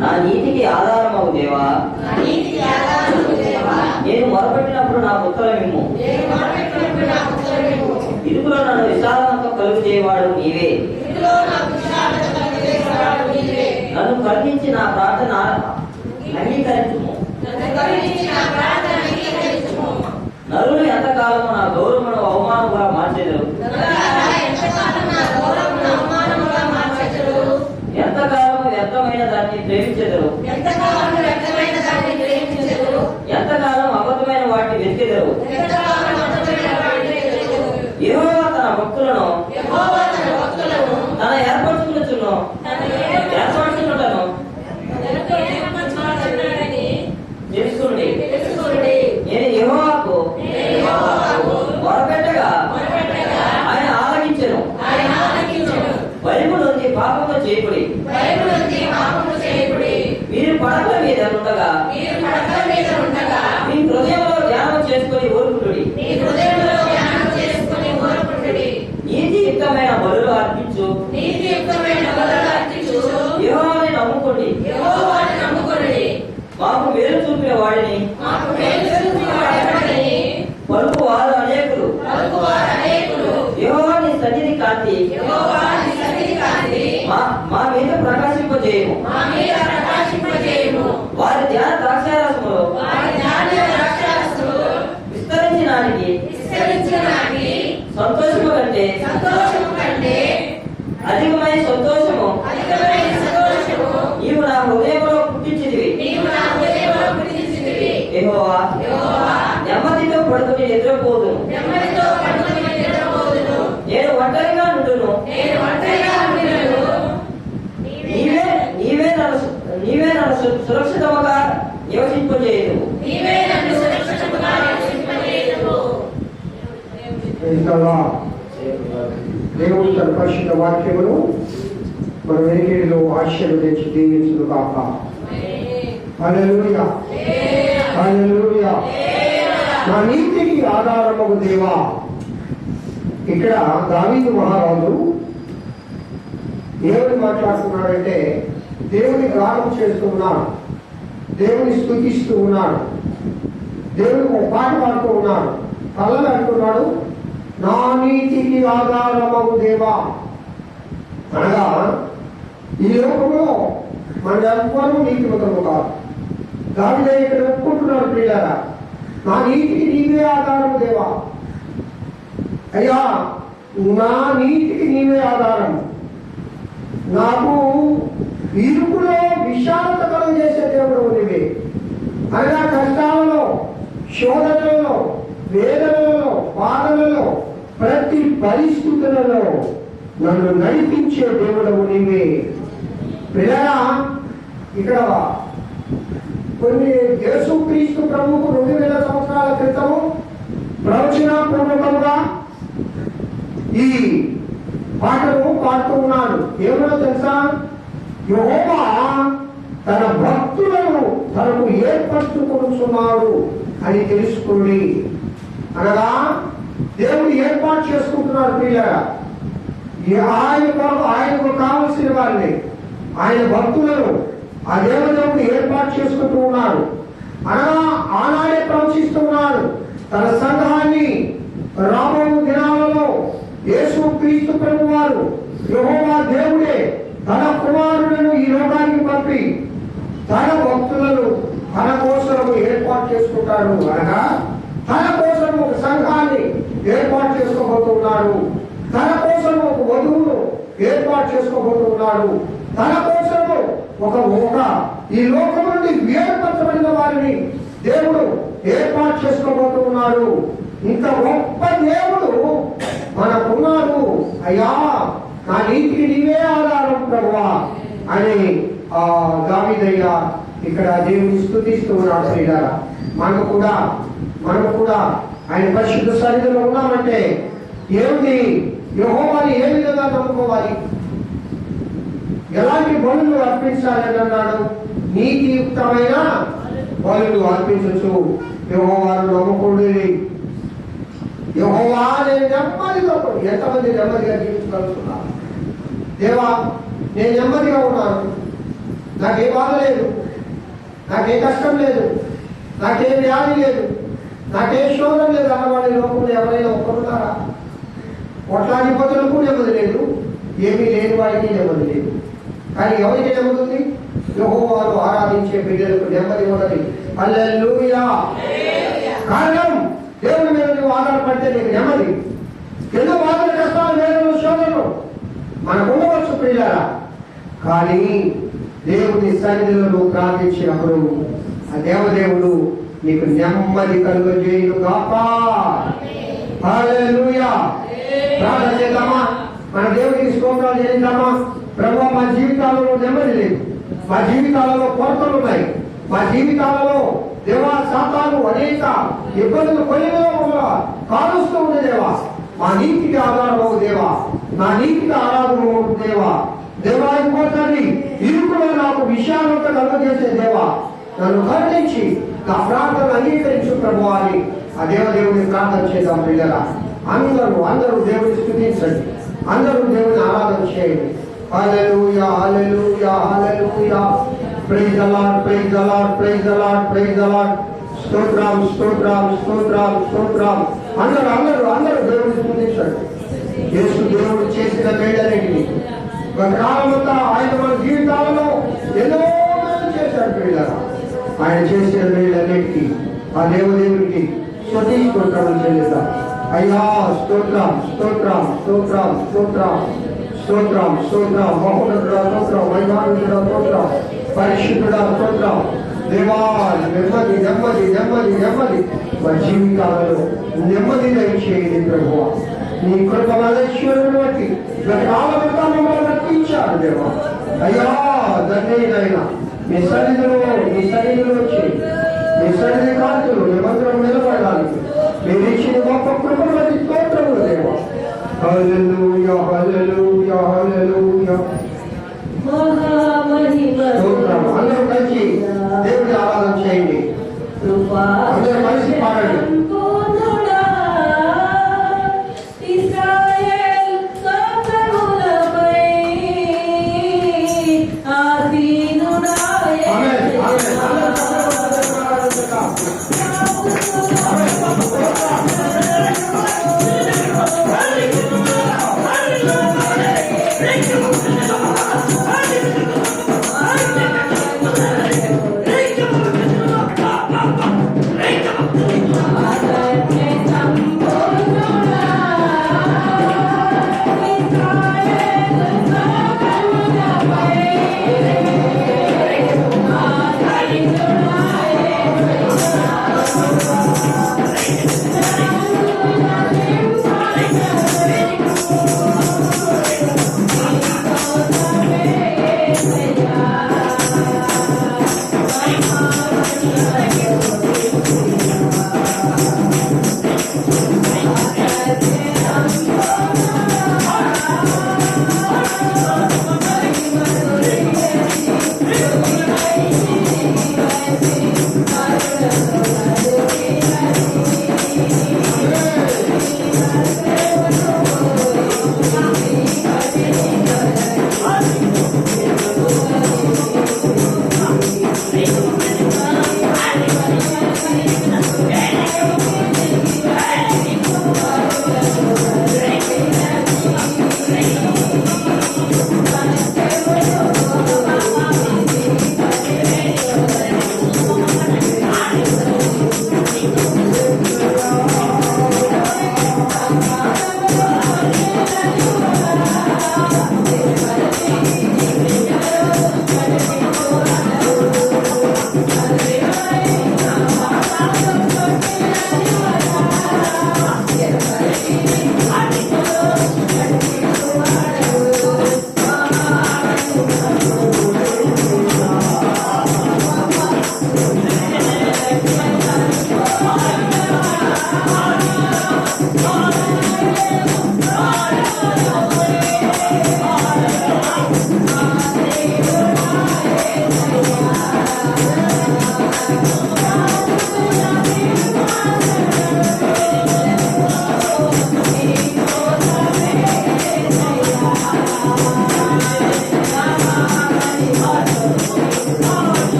నా నీతికి ఆధారమగు దేవా, నేను మొరపెట్టినప్పుడు నాకు ఉత్తరమిమ్ము. ఇరుకులో నన్ను విశాలంతో కలుగు చేయవాడు నీవే. నన్ను కరుణించి నా ప్రార్థన అంగీకరించుము. నరులు ఎంతకాలము నా గౌరవమును అవమానముగా మార్చెదరు. ఎంతకాలము వ్యర్థమైన దాన్ని ప్రేమించెదరు. ఎంతకాలం అబద్ధమైన వాటిని వెతికెదరు. యెహోవా తన భక్తులను తన ఏర్పరచుకున్నచును ఏర్పరచుకున్నటను తెలుసుకోండి. నేను యెహోవాకు మొరపెట్టగా ఆయన ఆలకించెను. భయము నుండి పాపము చేయకుడి. మీరు పడకల మీద ఉండగా మీ హృదయంలో ధ్యానం చేసుకుని ఊరుకుంటుడి. నీతియుక్తమైన బలులు అర్పించు. యెహోవాని నమ్ముకోండి. మాకు మేలు చూపిన వాడిని పలుకు వారు అనేకులు. యెహోవాని సన్నిధి కాంతి మా మీద ప్రకాశింపజేయము. వారి ధ్యాన ద్రాక్షారసములో విస్తరించడానికి సంతోషము కంటే అధికమైన సంతోషము నీవు నా హృదయంలో పుట్టించిదివి. యెహోవా నెమ్మదితో పడుకుని నిద్రపోదును. నేను ఒంటరిగా ఉండును. నీవే నన్ను సురక్షితముగా నివసింపజేయదు. దేవుడు తన పరిశుద్ధ వాక్యమును మన వెనుకడిలో ఆశీర్వదించి దీవించును కాక. హల్లెలూయా, హల్లెలూయా. నా నీతికి ఆధారమగు దేవా. ఇక్కడ దావీదు మహారాజు దేవుని మాట్లాడుతున్నాడంటే దేవుని గానం చేస్తూ ఉన్నాడు, దేవుని స్తుతిస్తూ ఉన్నాడు, దేవునికి ఒక పాట పాడుతూ ఉన్నాడు. కళ్ళని అంటున్నాడు, నా నీతికి ఆధారమగు దేవా. అనగా ఈ లోకంలో మన ఎవ్వరూ నీతిమంతులు కాదు. దావీదు ఇక్కడ ఒప్పుకుంటున్నాడు, ప్రియులారా, నా నీతికి నీవే ఆధారము దేవా. అయ్యా, నా నీతికి నీవే ఆధారం. నాకు ఇరుకులో విశాలత కలుగజేసే దేవుడు నీవే. అనగా కష్టాలలో, శోధనలలో, వేదనలలో, బాధలలో, ప్రతి పరిస్థితులలో నన్ను నడిపించే దేవుడవు నీవే. పిల్లరా, ఇక్కడ కొన్ని యేసుక్రీస్తు ప్రభువుకు 2000 సంవత్సరాల క్రితము ప్రవచనాపూర్వకంగా ఈ పాటను పాడుతూ ఉన్నాడు. ఏమో తెలుసా? యెహోవా తన భక్తులను తనకు ఏర్పరచుకుంటున్నాడు అని తెలుసుకోండి. అనగా దేవుడు ఏర్పాటు చేసుకుంటున్నాడు పిల్లరా. ఆయనకు కావలసిన వారిని, ఆయన భక్తులను ఆ దేవదేవుడు ఏర్పాటు చేసుకుంటూ ఉన్నాడు. అనగా ఆనాడే ప్రవచిస్తున్నాడు తన సంఘాన్ని రాబో దినాలలో యేసు క్రీస్తు ప్రభు వారు యెహోవా దేవుడే తన కుమారులను ఈ లోకానికి పంపి తన భక్తులను తన కోసం ఏర్పాటు చేసుకుంటాడు. అనగా తన కోసం ఒక సంఘాన్ని ఏర్పాటు చేసుకోబోతున్నాడు, తన కోసం ఒక వధువును ఏర్పాటు చేసుకోబోతున్నాడు, తన కోసము ఒక ఈ లోకం నుండి వేరుపరచబడిన వారిని దేవుడు ఏర్పాటు చేసుకోబోతున్నాడు. ఇంత గొప్ప దేవుడు మనకున్నాడు. అయ్యా, నా నీతికి నీవే ఆధారం ప్రభువా అని దావీదయ్య ఇక్కడ దేవుని స్తుతిస్తూ ఉన్నాడు. శ్రీగారా, మనము కూడా ఆయన పరిశుద్ధ సన్నిధిలో ఉన్నామంటే ఏమిటి? యెహోవాని ఏ విధంగా నమ్ముకోవాలి, ఎలాంటి బలులు అర్పించాలని అన్నాడు? నీతియుక్తమైన బలులు అర్పించచ్చు. యెహోవాను నమ్ముకోండి. యెహోవా నేను నెమ్మదిగా, ఎంతమంది నెమ్మదిగా జీవించగలుగుతున్నారు? దేవా, నేను నెమ్మదిగా ఉన్నాను, నాకే బాధ లేదు, నాకే కష్టం లేదు, నాకే వ్యాధి లేదు, నాకే శోధం లేదు అన్నవాడి లోకంలో ఎవరైనా ఒక్కరున్నారా? కొట్లాడిపోతులకు నెమ్మది లేదు, ఏమీ లేని వాడికి నెమ్మది లేదు. కానీ ఎవరికి నెమ్మది ఉంది? యెహోవాను ఆరాధించే బిడ్డలకు నెమ్మది ఉన్నది. హల్లెలూయా. కారణం దేవుని మీద నువ్వు ఆధారపడితే నీకు నెమ్మది. ఎన్నో బాధలు, కష్టాలు, వేదనలు, శోధనలు మనకు ఉండవచ్చు ప్రియులారా. కానీ దేవుని సన్నిధిలో నువ్వు ప్రార్థించినప్పుడు ఆ దేవదేవుడు నీకు నెమ్మది కలుగజేయును గాక. హల్లెలూయా. ప్రార్థన చేద్దామా? మన దేవునికి స్తోత్రాలు చేద్దామా? ప్రభువా, మా జీవితాలలో నెమ్మది లేదు, మా జీవితాలలో కొరతలు ఉన్నాయి, మా జీవితాలలో దేవా సాతాను అనేక ఇబ్బందులు కొలిలో కాలుస్తూ ఉంది దేవా. మా నీతికి ఆధారమవు దేవా, నా నీతికి ఆధారమవు దేవా. దేవా ఇంకోసారి ఇరుకులో నాకు విషయాలంత కలుగజేసే దేవా, నన్ను కరుణించి నా ప్రార్థన అంగీకరించు ప్రభువా అని ఆ దేవదేవుని ప్రార్థన చేద్దాం పిల్లరా. అందరూ దేవుని స్తుతించండి, అందరూ దేవుని ఆరాధన చేయండి. Hallelujah, hallelujah, hallelujah. Praise the Lord, praise the Lord, praise the Lord, praise the Lord. స్తోత్రం, స్తోత్రం, స్తోత్రం, స్తోత్రం. అందరూ దేవుని స్తుతించండి. యేసు దేవుడు చేసిన మేలన్నిటిని కాలమంతా ఆయన మన జీవితాలలో ఎన్నో మేలు చేశాడు పిల్లరా. ఆయన చేసిన మేలన్నిటికీ ఆ దేవదేవునికి స్తుతి స్తోత్రాలు చెల్లిద్దాం. అయ్యా స్తోత్రం, స్తోత్రం, స్తోత్రం, స్తోత్రం, స్తోత్రం, స్తోత్రం. మహోన్నతుడా స్తోత్రం, వైభానుడా స్తోత్రం, పరిశుద్ధుడా స్తోత్రం. దేవా నెమ్మది, నెమ్మది, నెమ్మది, నెమ్మది మా జీవితాలలో నెమ్మది దయచేయండి ప్రభువా. నీ కృప మహేశ్వరుని బట్టి గత కాలమంతా మమ్మల్ని రక్షించారు దేవా. అయ్యా ధన్యుడైనా మీ సన్నిధిలో వచ్చి మీ సన్నిధి కాంతులు నిబంధన నిలబడడానికి మీరు ఇచ్చిన గొప్ప కృపను బట్టి స్తోత్రములు దేవా. హల్లెలూయా, హల్లెలూయా, హల్లెలూయా. స్తోత్రం. అందరూ కలిసి దేవుని ఆరాధన చేయండి. అందరూ కలిసి పాడండి. Hey!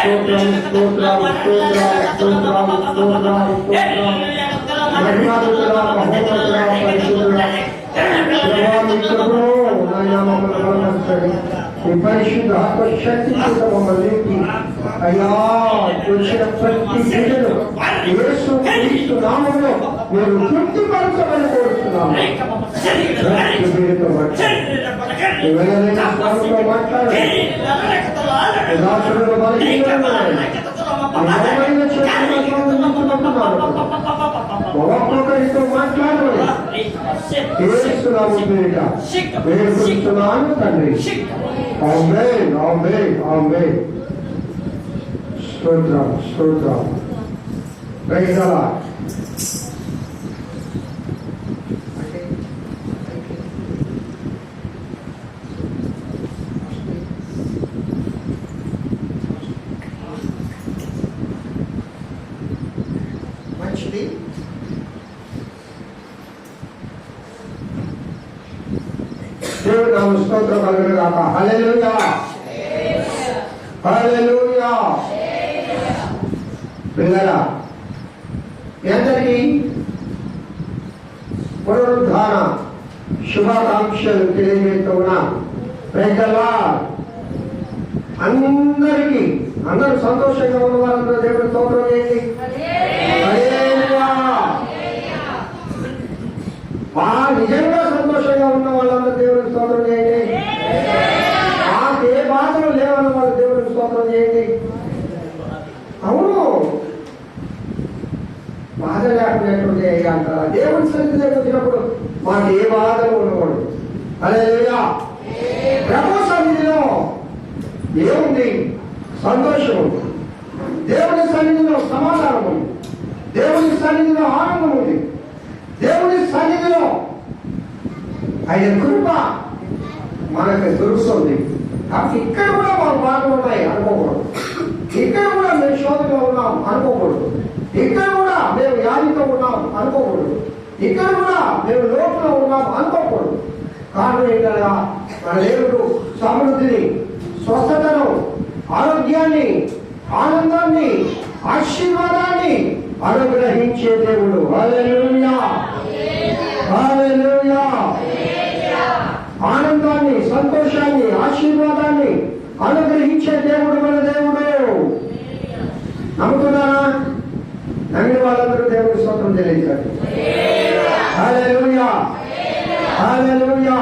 స్తోత్రాలు స్తోత్రాలు స్తోత్రాలు స్తోత్రాలు స్తోత్రాలు స్తోత్రాలు మహిమాతుడా మహోన్నతుడా పరిశుద్ధుడా ప్రభువా మీ కృపలో నాయనా మమ్మల్ని బలపరచండి. మీ పరిశుద్ధ ఆత్మశక్తి చేత మమ్మల్ని నింపి అయ్యా వచ్చిన ప్రతి బిడ్డను యేసు క్రీస్తు నామములో మీరు తృప్తిపరచమని కోరుతున్నాము. వీరితో మాట్లాడండి. ఎవరైనా స్వామితో మాట్లాడండి. దాసులను బలహీనులను నిజమైన ఒక్కొక్కరితో మాట్లాడమని యేసునామమున వేడుకుంటున్నాను తండ్రి. ఆమేన్ ఆమేన్ ఆమేన్. స్తోత్రం స్తోత్రం. Praise the lord. మంచిది. దేవుని నామ స్తోత్రం కలుగును గాక. హల్లెలూయా హల్లెలూయా. పిల్లరా మీ అందరికీ పునరుద్ధాన శుభాకాంక్షలు తెలియజేస్తున్నా. Praise the lord. అందరికీ అందరూ సంతోషంగా ఉన్న వారందరూ దేవుని స్తోత్రం చేయండి. హల్లెలూయా. నిజంగా సంతోషంగా ఉన్న వాళ్ళందరూ దేవునికి స్తోత్రం చేయండి. ఏ బాధలు లేవన్న వాళ్ళు దేవునికి స్తోత్రం చేయండి. అవును, బాధ లేకుండా అంటారా? దేవుని సన్నిధిలోకి వచ్చినప్పుడు మాకు ఏ బాధలు ఉండకూడదు. హల్లెలూయా. ప్రభు సన్నిధిలో ఏముంది? సంతోషం ఉంది. దేవుని సన్నిధిలో సమాధానం ఉంది. దేవుని సన్నిధిలో ఆనందం ఉంది. దేవుని సన్నిధిలో ఆయన కృప మనకు దొరుకుతుంది. కాబట్టి ఇక్కడ కూడా మన బాధలు ఉన్నాయి అనుకోకూడదు. ఇక్కడ కూడా మేము శోధనలో ఉన్నాం అనుకోకూడదు. ఇక్కడ కూడా మేము వ్యాధితో ఉన్నాం అనుకోకూడదు. ఇక్కడ కూడా మేము లోటులో ఉన్నాం అనుకోకూడదు. కారణం ఏంటనగా మన దేవుడు సమృద్ధిని, స్వస్థతను, ఆరోగ్యాన్ని, ఆనందాన్ని, ఆశీర్వాదాన్ని అనుగ్రహించే దేవుడు. హల్లెలూయా హల్లెలూయా. ఆనందాన్ని, సంతోషాన్ని, ఆశీర్వాదాన్ని అనుగ్రహించే దేవుడు మన దేవుడు. నమ్ముతున్నారా? నమ్మిన వాళ్ళందరూ దేవుడి స్తోత్రం తెలియజేయండి. హల్లెలూయా హల్లెలూయా.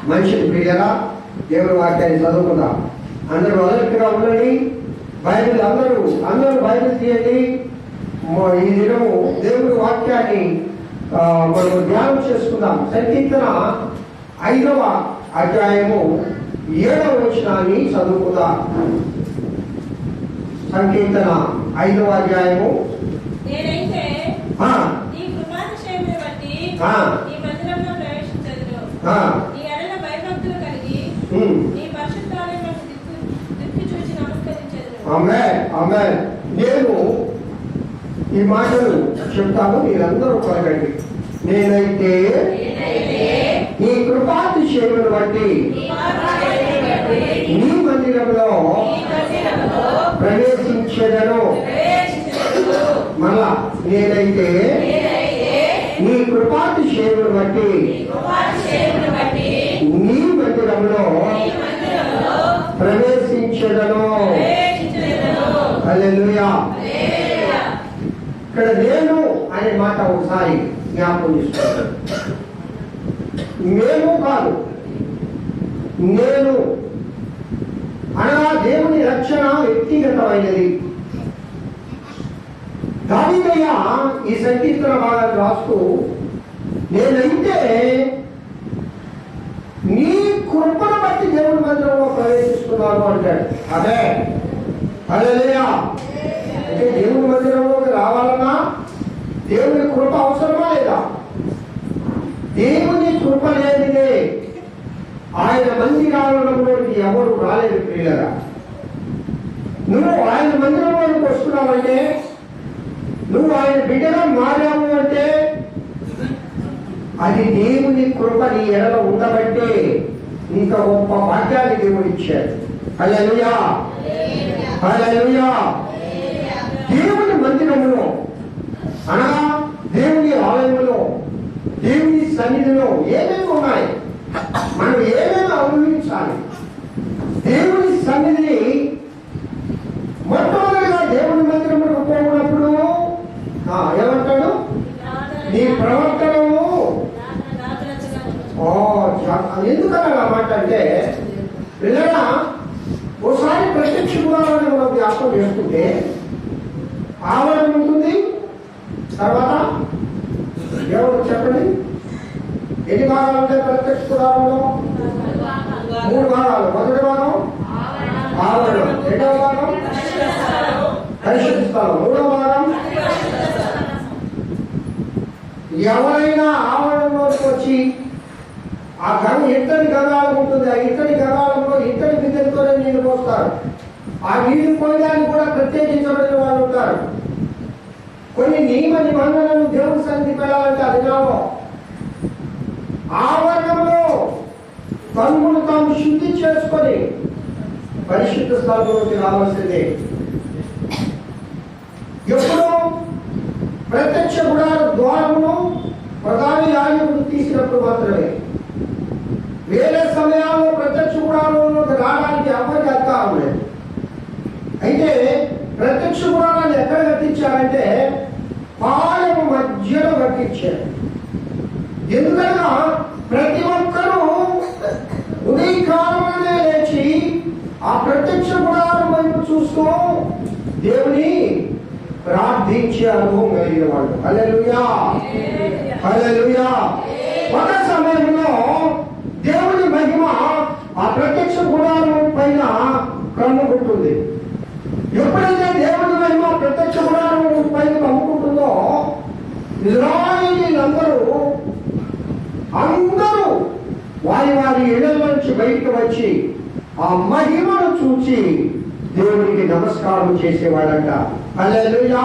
మనిషిని ప్రియరా దేవుడి వాక్యాన్ని చదువుకుందాం. అందరూ అలర్ట్గా ఉండండి. బైబిల్ అందరూ బైబిల్ తీయండి. ఈ దినము దేవుడి వాక్యాన్ని మనం ధ్యానం చేసుకుందాం. సంకీర్తన 5వ అధ్యాయము 7వ వచనాన్ని చదువుకుందాం. సంకీర్తన 5వ అధ్యాయము. నేనైతే నీ కృపాతిశయమును బట్టి నీ మందిరంలో ప్రవేశించెదను. నీ ఎడల భయభక్తులు కలిగి నీ పరిశుద్ధాలయమునకు దిక్కు చూచి నమస్కరించెదను. ఆమేన్ ఆమేన్. నేను ఈ మాటలు చెప్తాను, మీరందరూ పలకండి. నేనైతే నీ కృపాతిశయమును బట్టి నీ మందిరంలో ప్రవేశించెదను. మళ్ళా నేనైతే నీ కృపాతిశయమును బట్టి నీ మందిరంలో ప్రవేశించెదను. హల్లెలూయా. ఇక్కడ నేను అనే మాట ఒకసారి జ్ఞాపకం చేసుకోండి. మేము కాదు, నేను అనగా దేవుని రక్షణ వ్యక్తిగతమైనది. దావీదయ్య ఈ సంకీర్తన భాగాన్ని రాస్తూ నేనైతే నీ కృపను బట్టి దేవుని మందిరంలో ప్రవేశిస్తున్నాను అంటాడు. అదే హల్లెలూయా. అంటే దేవుని మందిరంలోకి రావాలన్నా దేవుని కృప అవసరమా లేదా? దేవుని కృప లేనిదే ఆయన మందిరాలలోకి ఎవరు రాలేదు. ప్రియులరా, నువ్వు ఆయన మందిరంలోకి వస్తున్నావంటే, నువ్వు ఆయన బిడ్డగా మారావు అంటే అది దేవుని కృప నీ ఎడలో ఉండబట్టే నీకు గొప్ప భాగ్యాన్ని దేవుడు ఇచ్చాడు. హల్లెలూయా హల్లెలూయా. దేవుని మందిరములో అనగా దేవుని ఆలయంలో దేవుని సన్నిధిలో ఏమేమి ఉన్నాయి, మనం ఏమేమి అనుభవించాలి. దేవుని సన్నిధిని మొట్టమొదటిగా దేవుని మందిరములకు పోయినప్పుడు ఏమంటాడు? నీ ప్రవర్తనము ఎందుకని అలా మాట అంటే పిల్లల ఓసారి ప్రత్యక్ష గుణాలను మనం జ్ఞాపకం చేసుకుంటే ఆవరణ ఉంటుంది. తర్వాత ఎవరు చెప్పండి, ఎన్ని భాగాలు ఉంటాయి ప్రత్యక్ష గుణాలలో? 3 భాగాలు. మొదటి భాగం ఆవరణ, రెండవ భాగం పరిశుద్ధ స్థలం, మూడవ భాగం. ఎవరైనా ఆవరణలోకి వచ్చి ఆ గంగ ఇత్తడి గంగాళం ఉంటుంది, ఆ ఇత్తడి గంగాళంలో ఇత్తడి బిందెలతోనే నీళ్లు పోస్తారు. ఆ నీళ్లు పోయడానికి కూడా ప్రత్యేకించబడిన వాళ్ళు ఉంటారు. కొన్ని నియమ నిబంధనలు దేవుని సన్నిధికి వెళ్ళాలంటే అది నాలో ఆవరణంలో తన్నును తాము శుద్ధి చేసుకొని పరిశుద్ధ స్థలంలోకి రావాల్సిందే. ఎప్పుడు ప్రత్యక్ష గుడార ద్వారమును ప్రధాన యాజకుడు తీసినప్పుడు మాత్రమే. వేరే సమయాల్లో ప్రత్యక్ష గుడారంలోకి రావడానికి ఎవరికి అధికారం లేదు. అయితే ప్రత్యక్ష గుడారాన్ని ఎక్కడ కట్టించారంటే పాలెము మధ్యలో కట్టించారు. ఎందుకనగా ప్రతి ఒక్కరూ ఉదయకాలంలోనే లేచి ఆ ప్రత్యక్ష గుడారం వైపు చూస్తూ దేవుని ప్రార్థించే అనుభవం కలిగిన వాళ్ళు. హల్లెలూయా, హల్లెలూయా. ఒక సమయంలో దేవుని మహిమ ఆ ప్రత్యక్ష గుడారం పైన కమ్ముకుంటుంది. ఎప్పుడైతే దేవుని మహిమ ప్రత్యక్ష గుడారం పైన కమ్ముకుంటుందో ఇశ్రాయేలీయులందరూ అందరూ వారి వారి ఇళ్ల నుంచి బయటకు వచ్చి ఆ మహిమను చూచి దేవునికి నమస్కారం చేసేవాడంట. హల్లెలూయా.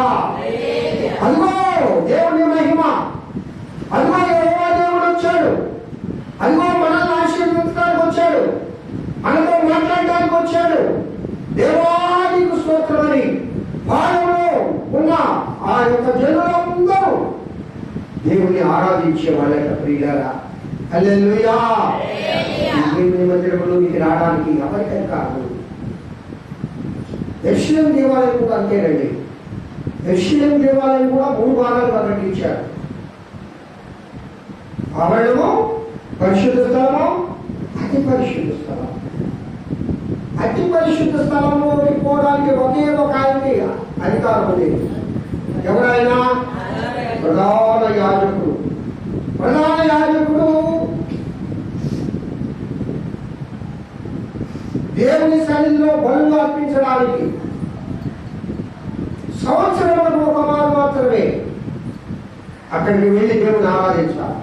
అదిగో దేవుని మహిమ, అదిగో యెహోవా దేవుడు వచ్చాడు, అదిగో మనల్ని ఆశీర్వదించడానికి వచ్చాడు, మనతో మాట్లాడడానికి వచ్చాడు. దేవానికి స్తోత్రమని వారిలో ఉన్న ఆ యొక్క జనులందరూ దేవుని ఆరాధించే వాళ్ళ ప్రియులారా. హల్లెలూయా. దేవుని మందిరంలోకి రావడానికి ఎవరికై కాదు. యెరూషలేము దేవాలయం కూడా అంతేనండి. యెరూషలేము దేవాలయం కూడా 3 భాగాలుగా కట్టించారు. ఆవరణము, పరిశుద్ధ స్థలము, అతి పరిశుద్ధ స్థలం. అతి పరిశుద్ధ స్థలంలోకి పోవడానికి ఒకే ఒక ఆయనకి అధికారం లేదు. ఎవరైనా ప్రధాన యాజకుడు. ప్రధాన యాజకుడు దేవుని సన్నిధిలో బలులు అర్పించడానికి సంవత్సరంలో ఒక మారు మాత్రమే అక్కడికి వెళ్ళి దేవుని ఆరాధించాలి.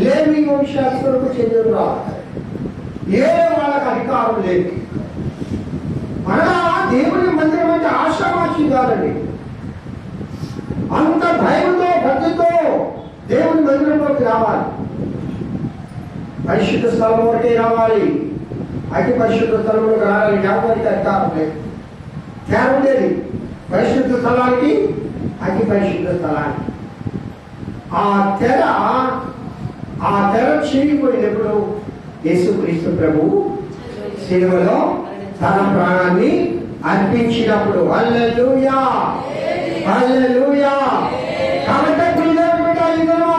లేవి వంశాస్తులకు చెందిన ఏ వాళ్ళకి అధికారం లేదు. అనగా దేవుని మందిరం అంటే ఆశామాషి కాదండి. అంత భయంతో భక్తితో దేవుని మందిరంలోకి రావాలి. పరిశుద్ధ స్థలం వరకే రావాలి. అతి పరిశుద్ధ స్థలంలోకి రావాలి. ఎవరికి అధికారం లేదు. తేడా ఉండేది పరిశుద్ధ స్థలానికి అతి పరిశుద్ధ స్థలానికి. ఆ తెర చీలిపోయినప్పుడు యేసుక్రీస్తు ప్రభువు శిలువలో తన ప్రాణాన్ని అర్పించినప్పుడు. హల్లెలూయా, హల్లెలూయా. కాబట్టి ఇందులో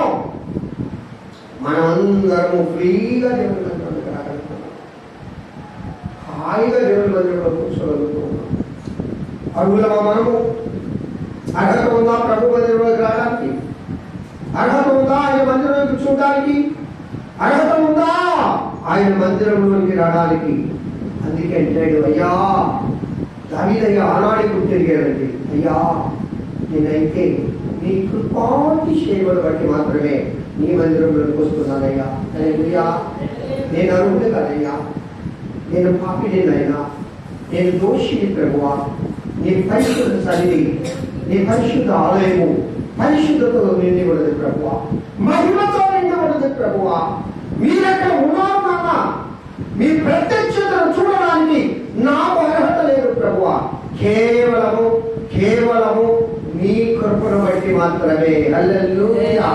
మనమందరము ఫ్రీగా దేవుని మందిరంలోకి రాగలుగుతున్నాం. హాయిగా దేవుని మందిరంలో కూర్చోగలుగుతున్నాం. అర్హులమా మనము? అర్హత ఉందా ప్రభు మందిరంలోకి రావడానికి? అర్హత ఉందా ఆయన మందిరంలోకి చూడడానికి? అర్హత ఉందా ఆయన మందిరంలోకి రావడానికి? అందుకే అంటాడు, అయ్యా దావీదయ్యా ఆనాడికి తిరిగాడండి. అయ్యా నేనైతే నీ కృపాటి సేవలు బట్టి మాత్రమే నీ మందిరంలోకి వస్తున్నానయ్యా. హల్లెలూయా. నేను అర్హుడు కదయ్యా, నేను పాపినైనా, నేను దోషిని ప్రభువా. నీ పరిశుద్ధ సన్నిధి, నీ పరిశుద్ధ ఆలయము పరిశుద్ధతో నిండిబడదు ప్రభువా, మహిమతో నిండిబడదు ప్రభువా. మీరెక్కడ ఉన్నారు నాన్న, మీ ప్రత్యక్షతను చూడడానికి నాకు అర్హత లేదు ప్రభువా, కేవలము కేవలము నీ కృపను బట్టి మాత్రమే. హల్లెలూయా,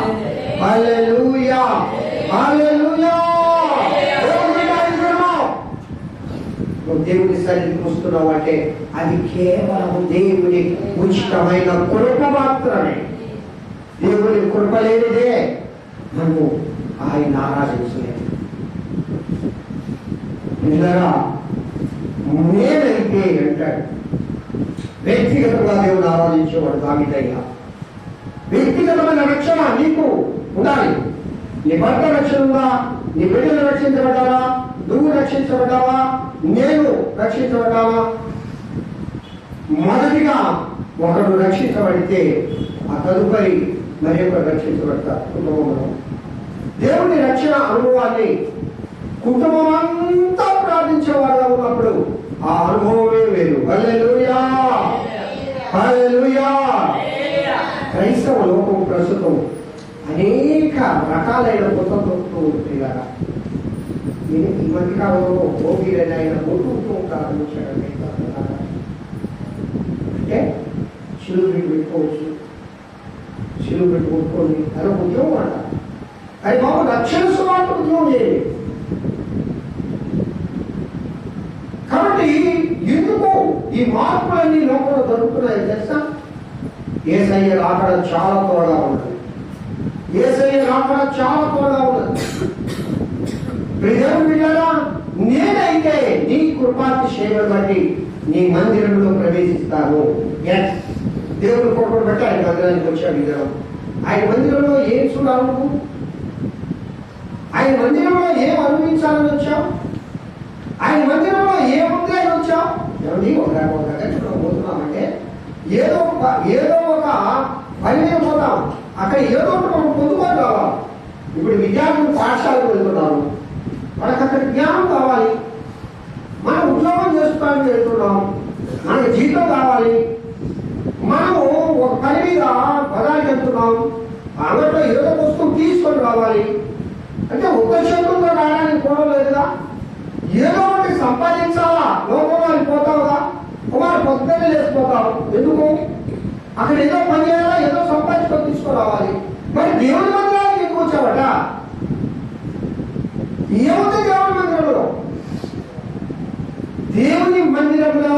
హల్లెలూయా, హల్లెలూయా. నువ్వు దేవుని సన్నిధికి వస్తున్నావు అంటే అది కేవలం దేవుని ఉచితమైన కృప మాత్రమే. దేవుని కృప లేనిదే మనము ఆయన ఆరాధించలేదు. పిల్లరా, నేనైతే అంటాడు వ్యక్తిగతంగా దేవుని ఆరాధించేవాడు దానిదయ్యా. వ్యక్తిగతమైన రక్షణ నీకు ఉండాలి. నీ భర్త రక్షణ ఉందా? నీ బిడ్డలు రక్షించబడ్డారా? నువ్వు రక్షించబడ్డావా? నేను రక్షించబడ్డావా? మొదటిగా ఒకడు రక్షించబడితే ఆ తదుపరి మరి ఒకరు రక్షించబడతారు. కుటుంబంలో దేవుని రక్షణ అనుభవాన్ని కుటుంబం అంతా ప్రార్థించేవారుగా ఉన్నప్పుడు ఆ అనుభవమే వేరు. హల్లెలూయా, హల్లెలూయా. క్రైస్తవ లోకం ప్రస్తుతం అనేక రకాలైన కొత్తతో ఉంటారు. ఈ మధ్య కాలంలో భోగిలని ఆయన కొట్టుకుంటూ ప్రారంభించాడు. అంటే చిలువు పెట్టుకోవచ్చు, చిలువు పెట్టి కొట్టుకొని అదొక ఉద్యోగం అంట. అది బాబు రక్షణ సువార్త ఉద్యోగం చేయాలి. కాబట్టి ఎందుకు ఈ మార్పులన్నీ లోకంలో జరుగుతున్నాయి తెలుసా? యేసయ్య రాకడ చాలా త్వరగా ఉన్నది. యేసయ్య రాకడ చాలా త్వరగా ఉన్నది. ప్రియమైన బిడ్డలారా, నేనైతే నీ కృపాతిశయమును బట్టి నీ మందిరంలో ప్రవేశిస్తాను. దేవుని కొడుకుని బట్టి ఆయన మందిరానికి వచ్చాడు. ఇద్దరు ఆయన మందిరంలో ఏం చూడాలి? నువ్వు ఆయన మందిరంలో ఏం అనుభవించాలని వచ్చావు? ఆయన మందిరంలో ఏముంది అని వచ్చావు? ఏమండి ఒక దగ్గర పోతున్నామంటే ఏదో ఒక పని మీద పోతాం. అక్కడ ఏదో ఒకటి మనం పొందుకొని రావాలి. ఇప్పుడు విద్యార్థులు పాఠశాలకు వెళ్తున్నారు, వాళ్ళకి అక్కడ జ్ఞానం కావాలి. మనం ఉద్యోగం చేసుకోవడానికి వెళ్తున్నాం, మనకు జీతం కావాలి. మనము ఒక పని మీద బజార్కి వెళ్తున్నాం, అందులో ఏదో వస్తువు తీసుకొని రావాలి. అంటే ఒక్క చేతులతో రావడానికి కూడా లేదుగా, ఏదో ఒకటి సంపాదించాలా. లోకంలో వెళ్ళిపోతావుగా, కుమారు పొద్దున్నే లేచిపోతావు. ఎందుకు? అక్కడ ఏదో పని చేయాలా, ఏదో సంపాదించుకొని తీసుకురావాలి. మరి దేవుని మందిరానికి ఎందుకు వచ్చావట? ఏముంది దేవుని మందిరంలో? దేవుని మందిరంలో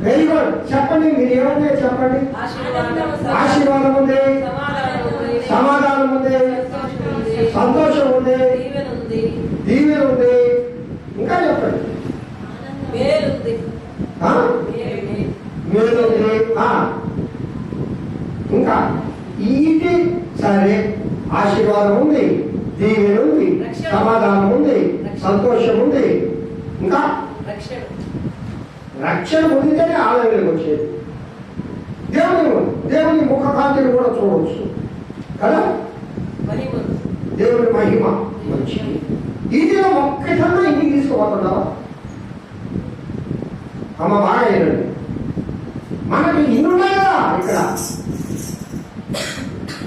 వెరీ గుడ్. చెప్పండి, మీరు ఏముంది చెప్పండి. ఆశీర్వాదం ఉంది, సమాధానం ఉంది, సంతోషం ఉంది, దీవెన ఉంది. ఇంకా చెప్పండి. మేలు ఉంది. ఇంకా ఇది సరే. ఆశీర్వాదం ఉంది, దీవెన ఉంది, సమాధానం ఉంది, సంతోషం ఉంది. ఇంకా రక్షణ పొందితేనే ఆలయంలోకి వచ్చేది. దేవుని ముఖ కాంతిని కూడా చూడవచ్చు కదా. దేవుని మహిమ మంచిది. ఇది ఒక్కటన్నా ఇంటికి తీసుకుపోతున్నావా? అమ్మ బాగా అయినండి. మనకి ఇల్లు ఉన్నాయి కదా ఇక్కడ.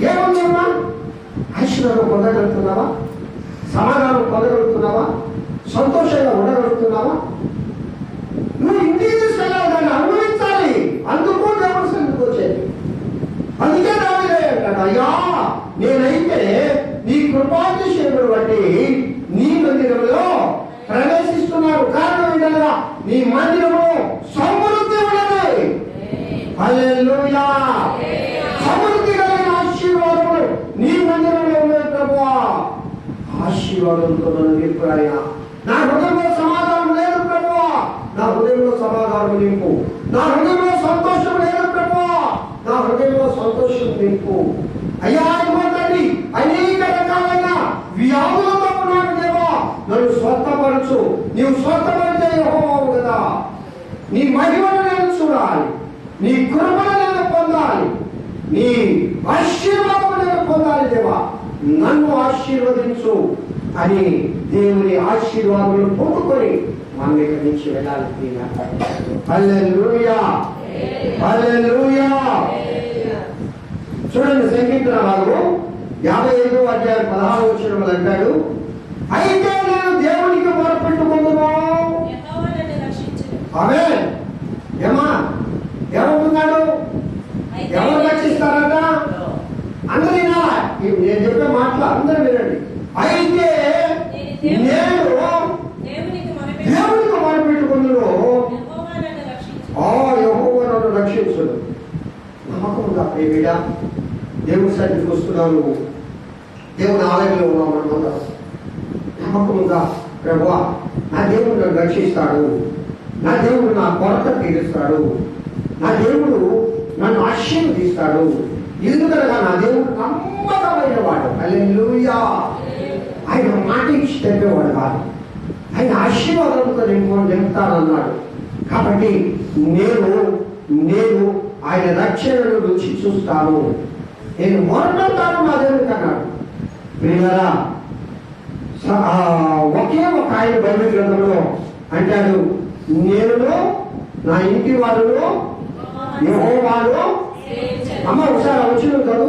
ఏముంది అమ్మా? ఆశీర్వాదం పొందగలుగుతున్నావా? సమాధానం పొందగలుగుతున్నావా? సంతోషంగా ఉండగలుగుతున్నావా? నువ్వు ఇంటికి తీసుకెళ్ళాలి, దాన్ని అనుభవించాలి. అందుకు దేవుని సన్నిధికి వచ్చేది. అందుకే దావీదు అంటాడు, అయ్యా నేనైతే నీ కృపాతిశయమును బట్టి నీ మందిరంలో ప్రవేశిస్తున్నారు. కారణం ఏంటనగా నీ మందిరంలో సమృద్ధి ఉన్నది. హల్లెలూయా. సమృద్ధి కలిగిన ఆశీర్వాదములు నీ మందిరంలో ఉన్నాయి ప్రభువా. ఆశీర్వాదంతో నన్ను నింపురాయా. నా హృదయంలో సమాధానం లేదు ప్రభువా, నా హృదయంలో సమాధానం నింపు. నా హృదయంలో సంతోషం లేదు ప్రభువా, నా హృదయంలో సంతోషం నింపు. అయ్యా ఇవ్వండి, అనేక రకాలైన వ్యాధులతో ఉన్నాడు దేవా, నన్ను స్వస్థపరచు. నీవు స్వస్థపరిచే యెహోవావు కదా. నీ మహిమను నేను చూడాలి, నీ కృపను నేను పొందాలి, నీ ఆశీర్వాదం నేను పొందాలి దేవా. నన్ను ఆశీర్వదించు అని దేవుని ఆశీర్వాదాలను పొందుకొని మనం ఇక్కడి నుంచి వెళ్ళాలి. హల్లెలూయా, హల్లెలూయా. చూడండి, సంకీర్తన 55 అధ్యాయం 16 వచనములు అంటాడు, అయితే నేను దేవునికి మొరపెట్టుకుందును, ఆమేన్. ఏమా ఏమవుతున్నాడు? ఎవరు రక్షిస్తారట? అందరూ వినాలా? నేను చెప్పే మాటలు అందరూ వినండి. అయితే నేను దేవునికి మొరపెట్టుకున్నాను, యెహోవా నన్ను రక్షించును. నమ్మకంగా ప్రేమిడ దేవుని సన్నిధికి వస్తున్నాను, దేవుని ఆలయంలో ఉన్నాం మనమందరం. నమ్మకంగా ప్రభువా నా దేవుడు నన్ను రక్షిస్తాడు, నా దేవుడు నా కొరత తీరుస్తాడు, నా దేవుడు నన్ను ఆశీర్వదిస్తాడు. ఎందుకనగా నా దేవుడు నమ్మకమైన వాడు. హల్లెలూయా. ఆయన మాట ఇచ్చి తెప్పేవాడు కాదు, ఆయన ఆశీర్వాదంతో నింపుతానన్నాడు. కాబట్టి నేను ఆయన రక్షణను రుచి చూస్తాను, నేను మొరపెడతాను నా దేవుడికి అన్నాడు. ప్రియులారా, ఒకే ఒక ఆయన బైబిల్ గ్రంథంలో అంటాడు, నేను నా ఇంటి వారును యెహోవాను. అమ్మ ఒకసారి వచ్చిన చదువు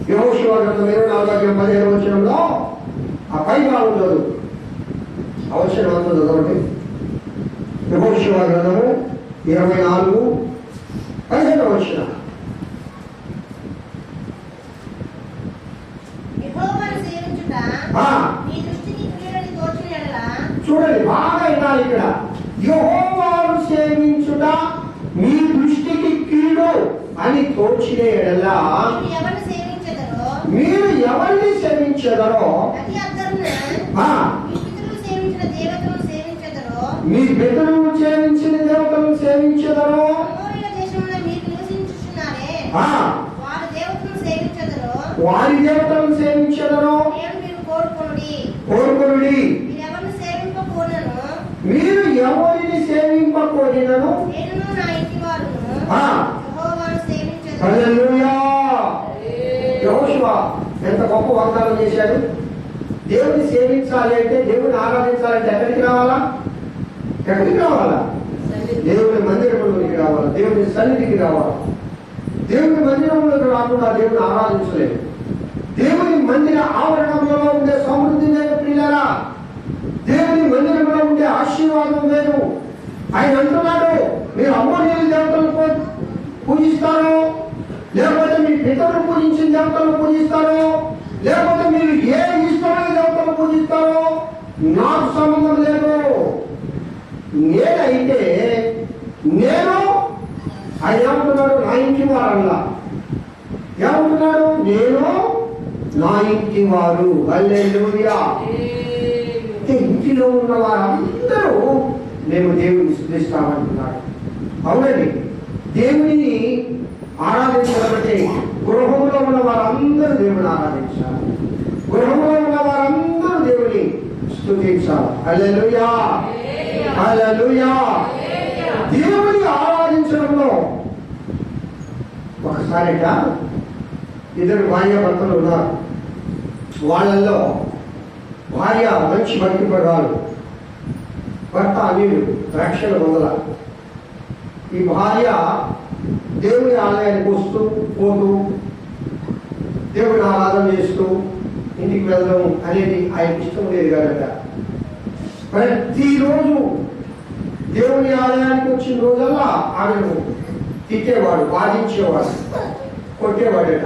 యెహోషువ గ్రంథం 24:15 వచనంలో ఆ పై భాగం చదువు. అవసరం అంత చదవండి. యెహోషువ గ్రంథము 24:15 వచనం. చూడండి, బాగా వినాలి ఇక్కడ. యెహోవాను సేవించుట మీ దృష్టికి కీడు అని తోచిన ఎడలా మీరు ఎవరిని సేవించదరో, మీ పితరులు సేవించిన దేవతలను సేవించదరో, వారి దేవతలను సేవించదరో కోరుకొనుడి. మీరు ఎవరిని సేవింపకోరినను హల్లెలూయా. యెహోషువ ఎంత గొప్ప వాగ్దానం చేశాడు. దేవుని సేవించాలి అంటే, దేవుని ఆరాధించాలంటే ఎక్కడికి రావాలా? ఎక్కడికి రావాలా? దేవుని మందిరంలోకి రావాలా, దేవుని సన్నిధికి రావాలా. దేవుని మందిరంలోకి రాకుండా దేవుని ఆరాధించలేదు. దేవుని మందిర ఆవరణంలో ఉండే సమృద్ధి వేరు ప్రియులారా, దేవుని మందిరంలో ఉండే ఆశీర్వాదం వేరు. ఆయన అంటున్నాడు, మీరు అమోనీయుల దేవతలను పూజిస్తారో, లేకపోతే మీ పితరులు పూజించిన దేవతలను పూజిస్తారో, లేకపోతే మీరు ఏ ఇష్టమైన దేవతలను పూజిస్తారో నాకు సంబంధం లేదు. నేనైతే నేను ఆయన ఏమంటున్నాడు, నా ఇంటి వారల్లా. ఏమంటున్నాడు? నేను నా ఇంటి వారు. హల్లెలూయా. ఇంటిలో ఉన్న వారందరూ మేము దేవుని స్తుతిస్తామంటున్నాడు. అవునండి, దేవుని ఆరాధించాలంటే గృహంలో ఉన్న వారందరూ దేవుని ఆరాధించాలి, గృహంలో ఉన్న వారందరూ దేవుని స్తుతించాలి. హల్లెలూయా, హల్లెలూయా. దేవుని ఆరాధించడంలో ఒకసారిట ఇద్దరు భార్య భర్తలు ఉన్నారు. వాళ్ళల్లో భార్య మంచి భక్తి పడాలు, భర్త అనిలు రక్షణ మొదల. ఈ భార్య దేవుని ఆలయానికి వస్తూ పోతూ దేవుని ఆరాధన చేస్తూ ఇంటికి వెళ్ళడం అనేది ఆయన ఇష్టం లేదు కనుక ప్రతిరోజు దేవుని ఆలయానికి వచ్చిన రోజల్లా ఆమెను తిట్టేవాడు, బాధించేవాడు, కొట్టేవాడట.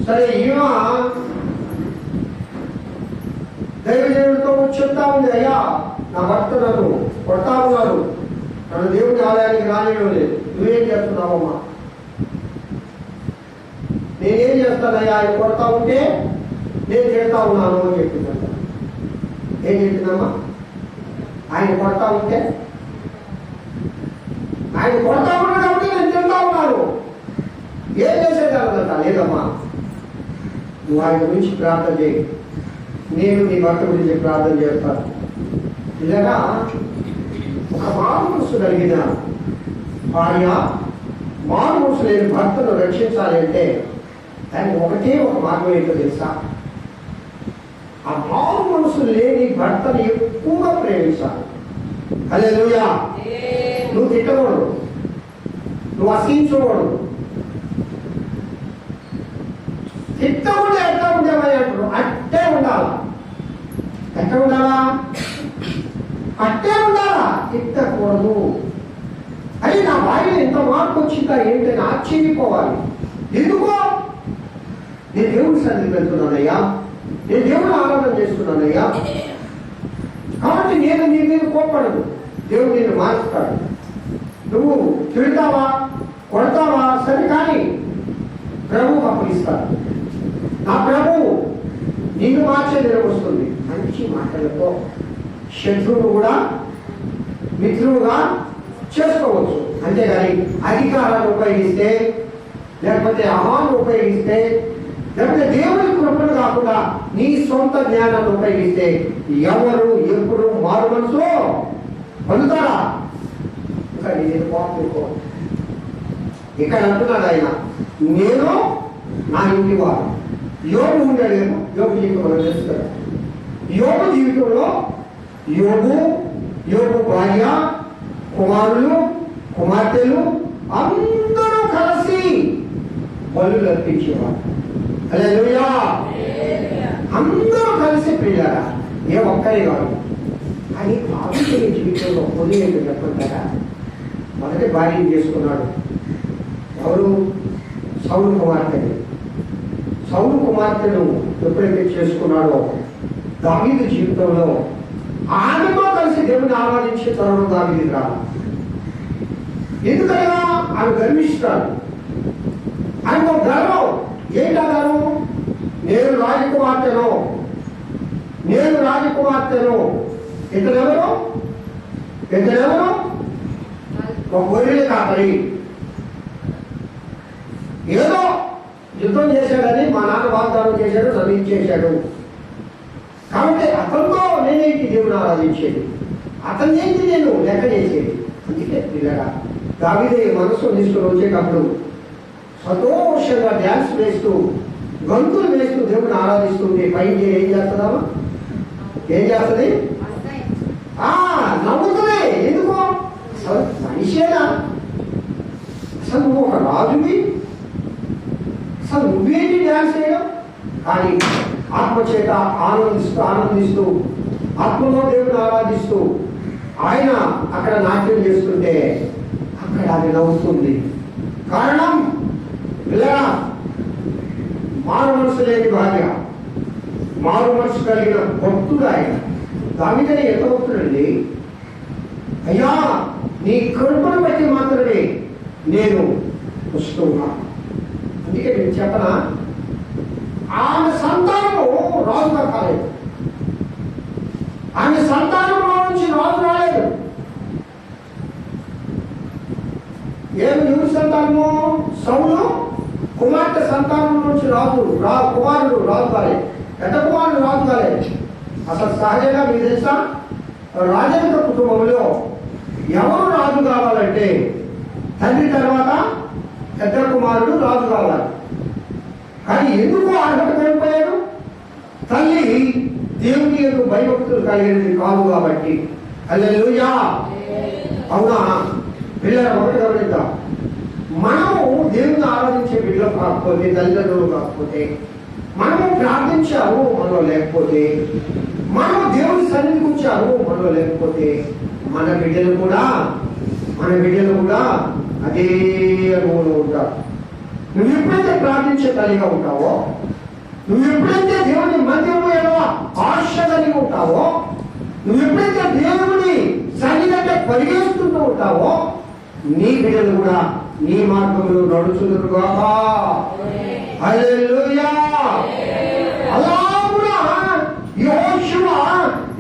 సరే, ఈమె దైవజనుడితో చెప్తా ఉంది, అయ్యా నా భర్త నన్ను కొడతా ఉన్నారు, నన్ను దేవుని ఆలయానికి రానివ్వడం లేదు, నువ్వేం చేస్తున్నావమ్మా? నేనేం చేస్తానయ్యా, ఆయన కొడతా ఉంటే నేను చేస్తా ఉన్నాను అని చెప్పిందంట. ఏం చెప్పిందమ్మా? ఆయన కొడతా ఉంటే, ఆయన కొడతా ఉన్నాడు కాబట్టి నేను తింటా ఉన్నాను, ఏం చేసేదానంట. లేదమ్మా, నువ్వు ఆయన గురించి ప్రార్థన చేయి, నేను నీ భర్త గురించి ప్రార్థన చేస్తాను. ఇలాగా ఒక మారు మనసు కలిగిన భార్య మారు మనసు లేని భర్తను రక్షించాలి అంటే దానికి ఒకటే ఒక మార్గం ఏంటో తెలుసా? ఆ మారు మనసు లేని భర్తను ఎక్కువగా ప్రేమించాలి. హల్లెలూయా. నువ్వు తిట్టకూడదు, నువ్వు అసహించకూడదు. తిట్టకుండా ఎట్లా ఉండేవా అంటారు, అట్టే ఉండాలా. ఎట్లా ఉండాలా? అట్టే ఉండాలా, తిట్టకూడదు అని నా వాయిలో ఎంత మార్పు వచ్చిందా ఏంటని ఆశ్చర్యపోవాలి. ఎందుకో నేను దేవుడి సన్నిధికి వెళ్తున్నానయ్యా, నేను దేవుని ఆరాధన చేస్తున్నానయ్యా, కాబట్టి నేను నీ మీద కోప్పడను. దేవుడు నిన్ను మారుస్తాడు. నువ్వు తిడతావా కొడతావా సరే, కానీ ప్రభు అప్పగిస్తాడు. నా ప్రభు నిన్ను మార్చే దినం వస్తుంది. మంచి మాటలతో శత్రువును కూడా మిత్రువుగా చేసుకోవచ్చు. అంతేగాని అధికారాన్ని ఉపయోగిస్తే, లేకపోతే అహాన్ని ఉపయోగిస్తే, లేకపోతే దేవుని కృపను కాకుండా నీ సొంత జ్ఞానాన్ని ఉపయోగిస్తే ఎవరు ఎప్పుడు మారు మనసు పొందుతారా? ఇంకా నేను కోపం ఇక్కడ అంటున్నాడు ఆయన, నేను నా ఇంటి వారు. యోగు ఉండలేము, యోగు జీవితం మనం తెలుసుకోవాలి. యోగు జీవితంలో యోగు భార్య, కుమారులు, కుమార్తెలు అందరూ కలిసి బలులు అర్పించేవారు. హల్లెలూయా! అందరూ కలిసి ప్రియులారా, ఏ ఒక్కరే కాదు. కానీ ఆవిడ జీవితంలో పొంది ఏంటో చెప్పంటారా? మొదటి భార్యను చేసుకున్నాడు. ఎవరు? సౌలు కుమార్తెను. సౌలు కుమార్తెను ఎప్పుడైతే చేసుకున్నాడో దావీదు జీవితంలో ఆమెతో కలిసి దేవుని ఆరాధించే తరుణం దావీదు రాదు. ఎందుకనగా ఆమె గర్విస్తాడు. ఆయనకు గర్వం. ఏంటా గర్వం? నేను రాజకుమార్తెను, నేను రాజకుమార్తెను. ఇతనెవరు? ఒక గొర్రెలు కాపరి. ఏదో యుద్ధం చేశాడని మా నాన్న వాగ్దానం చేశాడు, నన్ను ఇచ్చేశాడు. కాబట్టి అతనితో నేనేంటి దేవుని ఆరాధించేది, అతని ఏంటి నేను లెక్క చేసేది. అందుకే పిల్లగా దావీదు మనసు తీసుకుని వచ్చేటప్పుడు సంతోషంగా డ్యాన్స్ వేస్తూ గంతులు వేస్తూ దేవుని ఆరాధిస్తుంటే పైకి ఏం చేస్తుందామా? ఏం చేస్తుంది? నవ్వుతుంది. ఎందుకో అసలు మనిషేనా? అసలు నువ్వు ఒక రాజువి, అసలు నువ్వేంటి డ్యాన్స్ చేయడం? కానీ ఆత్మచేత ఆనందిస్తూ ఆత్మలో దేవుని ఆరాధిస్తూ ఆయన అక్కడ నాట్యం చేస్తుంటే అక్కడ అది నవ్వుతుంది. కారణం పిల్లరా, మారు మనసు లేని భార్య, మారు మనసు కలిగిన భక్తుడు ఆయన. దావీదుని ఎంత భక్తుడండి! అయ్యా నీ కృపను బట్టి మాత్రమే నేను వస్తున్నా. అందుకే నేను చెప్పనా, ఆమె సంతానము రాజుగా కాలేదు. ఆమె సంతానంలో నుంచి రాజు రాలేదు. ఎవరి సంతానము? సౌలు కుమార్తె సంతానం నుంచి కుమారుడు రాజు కాలేదు. పెద్ద కుమారుడు రాజు కాలేదు. అసలు సహజంగా మీకు తెలుసా, రాజేంద్ర కుటుంబంలో ఎవరు రాజు కావాలంటే తండ్రి తర్వాత పెద్ద కుమారుడు రాజు కావాలి. కానీ ఎందుకు అర్హత కోల్పోయాడు? తల్లి దేవుని యొక్క భయభక్తులు కలిగినది కాదు కాబట్టి. హల్లెలూయా! అవునా? పిల్లల ఒకటి గమనిద్దాం. మనము దేవుని ఆరాధించే బిడ్డలు కాకపోతే, తల్లిదండ్రులు కాకపోతే, మనము ప్రార్థించాము మనలో లేకపోతే, మనము దేవుని సన్నిధికి వచ్చాము మనలో లేకపోతే, మన బిడ్డలు కూడా అదే అనుభవంలో ఉంటారు. నువ్వు ఎప్పుడైతే ప్రార్థించే తల్లిగా ఉంటావో, నువ్వు ఎప్పుడైతే దేవుని మందిరంలో ఆశ కలిగి ఉంటావో, నువ్వు ఎప్పుడైతే దేవుని సన్నిధి పరిగెత్తుతూ ఉంటావో, నీ బిడ్డలు కూడా నీ మార్గంలో నడుచుదురుగాక. హల్లెలూయా! అలాగునా యెహోషువ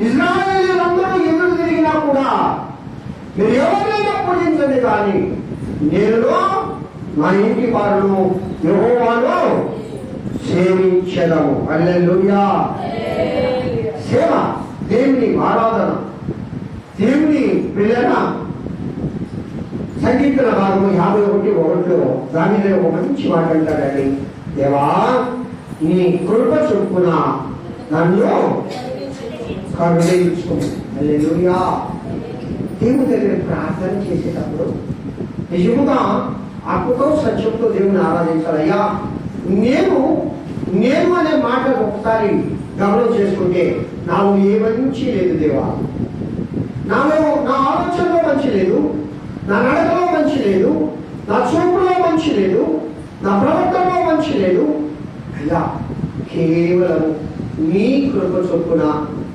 ఇశ్రాయేలీయులందరూ ఎదురు తిరిగినా కూడా మీరు ఎవరైనా పూజించండి, కానీ నేను నా ఇంటి వారును యెహోవాను సేవించెదము. హల్లెలూయా! సేవ, దేవుని ఆరాధన, దేవుని పిల్లల సంకీర్తన భాగము 51:1 దానిలో ఒక మంచి మాట అంటాడండి. దేవా నీ కృప చొప్పున నన్ను కరుణించు. హల్లెలూయా! దేవుని దగ్గర ప్రార్థన చేసేటప్పుడు నిజముగా ఆత్మతో సత్యంతో దేవుని ఆరాధించాలయ్యా. నేను అనే మాట ఒకసారి గమనం చేసుకుంటే నాకు ఏ మంచి లేదు దేవా, నాలో నా ఆలోచనలో మంచి లేదు, నా నడకలో మంచి లేదు, నా చూపులో మంచి లేదు, నా ప్రవర్తనలో మంచి లేదు. అయ్యా కేవలం నీ కృప చొప్పున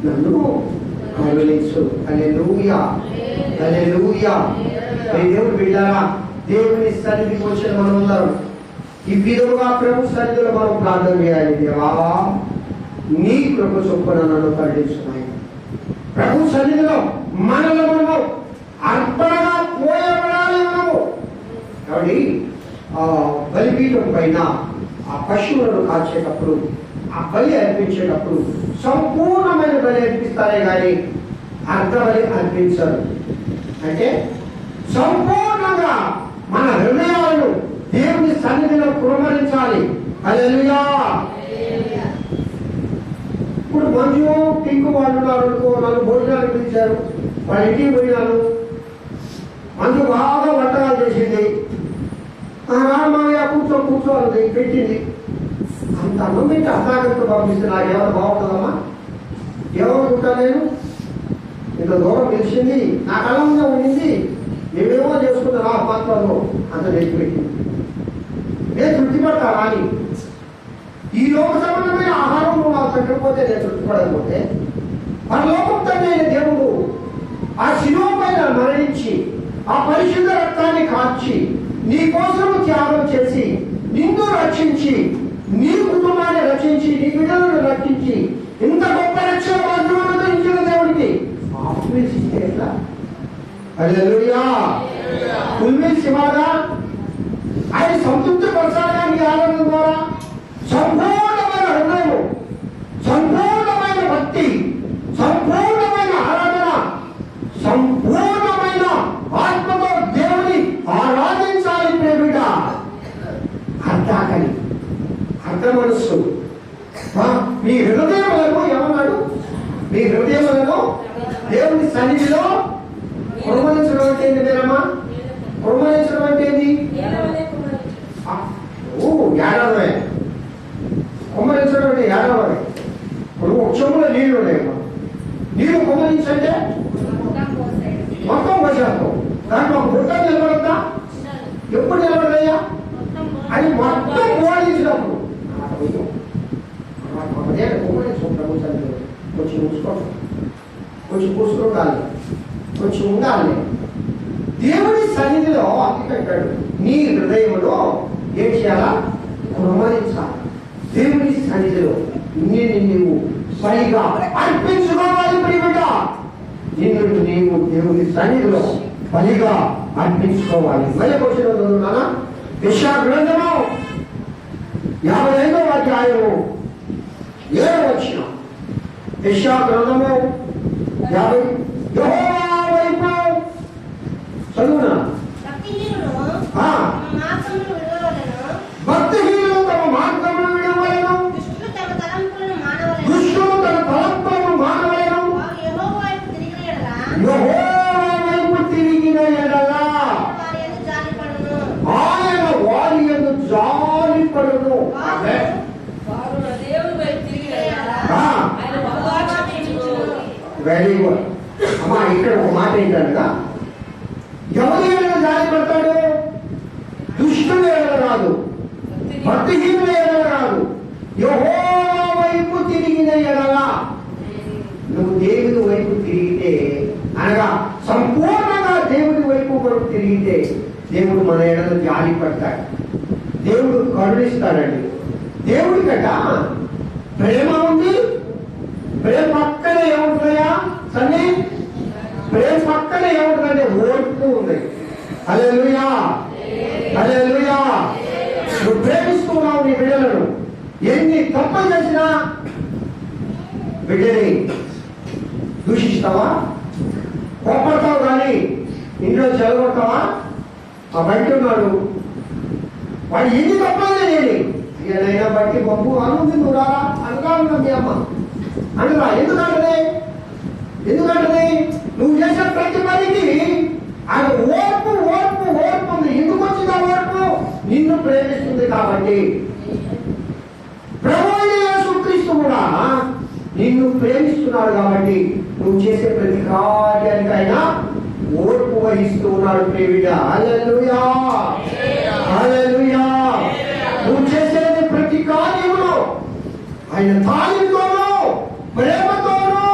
నన్ను కరుణించు. హల్లెలూయా, హల్లెలూయా. దేవుడు బిడ్డారా, దేవుని సన్నిధికి వచ్చిన మనమందరం ఈ విధముగా ప్రభు సన్నిధిలో మనం ప్రార్థన చేయాలి. దేవా నీ కృప చొప్పున నన్ను కరుణించున్నాయి. ప్రభు సన్నిధిలో మనలో మనము అర్పణగా పోయబడాలి. మనము కాబట్టి బలిపీఠం పైన ఆ పశువులను కాల్చేటప్పుడు, ఆ బలి అర్పించేటప్పుడు సంపూర్ణమైన బలి అర్పిస్తారే కానీ అర్ధ బలి అర్పించరు. అంటే సంపూర్ణంగా మన హృదయాలను దేవుని సన్నిధిలో కుమ్మరించాలి. హల్లెలూయా. ఇప్పుడు మంజు టింకు వాళ్ళు ఉన్నారు, నన్ను భోజనాలు పిలిచారు, వాళ్ళ ఇంటికి పోయినాను. మంజు బాగా వంటకాలు చేసింది, రామయ్య కూర్చో అది పెట్టింది. అంత అన్నం పెట్టి అర్థాగంతో పంపిస్తే నాకు ఏమైనా బాగుంటుందమ్మా? ఏమనుకుంటా నేను? ఇంత దూరం తెలిసింది, నా కళ్ళ మీద ఉండింది, మేమేమో చేసుకున్నా నా పాత్రలో అంత నెట్టిపెట్టింది. నేను తృప్తి పడతానా అని ఈ లోక సంబంధమైన ఆహారం నాకు పెట్టకపోతే, నేను తృప్తిపడకపోతే పరలోకం తండ్రి దేవుడు ఆ శిలువ పైన మరణించి ఆ పరిశుద్ధ రక్తాన్ని కాచి నీ కోసం త్యాగం చేసి నిన్ను రక్షించి, నీ కుటుంబాన్ని రక్షించి, నీ బిడ్డలను రక్షించి ఇంత గొప్ప రక్షణ భాగ్యమును ఇచ్చిన దేవుడికి ఆత్మీయ ఎట్లా? హల్లెలూయా. శివాగా ఆయన సంతృప్తి పరచాలని ఆనందం ద్వారా సంపూర్ణమైన హృదయం, సంపూర్ణమైన భక్తి, సంపూర్ణమైన ఆరాధన, సంపూర్ణమైన ఆత్మతో దేవుని ఆరాధించాలి. ప్రేమిట అర్థాకలి, అర్థ మనస్సు. మీ హృదయములను ఏమన్నాడు? మీ హృదయములను దేవుని సన్నిధిలో కుమ్మరించడం అంటే ఏంటి మీరమ్మా? కుమ్మరించడం అంటే ఏంటి? ఏడవే. కుమ్మరించడం అంటే ఏడవే. ఇప్పుడు చెంబులో నీళ్లు ఉన్నాయమ్మా, నీళ్లు కుమ్మరించంటే మొత్తం పోసేస్తాం. దాంట్లో ఒక బుట్ట నిలబడద్దా? ఎప్పుడు నిలబడదయ్యా? అది మొత్తం పోడించినప్పుడు కొంచెం ఉంచుకోండి, కొంచెం కూర్చుండాలి, కొంచెం ఉండాలి. దేవుని సన్నిధిలో అందుకంటాడు నీ హృదయంలో ఏం చేయాలా? కుమ్మరించాలి. దేవుని సన్నిధిలో నీవు సరిగా అర్పించుకోవాలి. ప్రియమిట నిన్ను నీవు దేవుని సన్నిధిలో బలిగా అర్పించుకోవాలి. మళ్ళీ వచ్చిన యెషయా గ్రంథము 55వ అధ్యాయము 7వ వచనం. యెషయా గ్రంథము 50 యెహోవా వైపు చదువునా? భక్తిహీనులు తమ మార్గమును విడవలెను, దుష్టులు తమ తలంపులను మానవలెను. యెహోవా వైపు తిరిగిన యెడల ఆయన వారి యందు జాలిపడును. వెరీ గుడ్ అమ్మా. ఇక్కడ ఒక మాట ఏంటనగా, ఎవరి ఏమైనా జాలిపడతాడు? దుష్టుడు ఏమైనా రాదు, భక్తిహీనుడు ఏమైనా రాదు. యెహోవా వైపు తిరిగిన ఎడల, నువ్వు దేవుని వైపు తిరిగితే, అనగా సంపూర్ణంగా దేవుని వైపు కొరకు తిరిగితే దేవుడు మన ఎడల జాలి పడతాడు, దేవుడు కరుణిస్తాడండి. దేవుడి కట ప్రేమ ఉంది. ప్రేమ పక్కన ఏముంటుందయా సన్ని? ప్రేమ పక్కన ఏముంటుందంటే ఓర్పు ఉంది. హల్లెలూయా, హల్లెలూయా. నువ్వు ప్రేమిస్తున్నావు నీ బిడ్డలను. ఎన్ని తప్పు చేసినా బిడ్డని దూషిస్తావా? కోపడతావు కానీ ఇంట్లో చెలగొడతావా? ఆ బయట ఉన్నాడు, వాడు ఎన్ని తప్పులు చేయాలి, ఏదైనా బట్టి పంపు అనుంది, నువ్వు రారా అనగా మీ అమ్మ అనరా. ఎందుకంటే నువ్వు చేసే ప్రతి పనికి ఆయన ఓర్పు ఓర్పు ఓర్పు ఉంది. ఎందుకు వచ్చింది ఆ ఓర్పు? నిన్ను ప్రేమిస్తుంది కాబట్టి. ప్రభువైన యేసుక్రీస్తు కూడా నిన్ను ప్రేమిస్తున్నాడు కాబట్టి నువ్వు చేసే ప్రతి కార్యానికైనా ఓర్పు వహిస్తూ ఉన్నాడు ప్రియబిడ్డ. హల్లెలూయా, హల్లెలూయా. నువ్వు చేసేది ప్రతి కార్యములో ఆయన తాళితోనూ ప్రేమతోనూ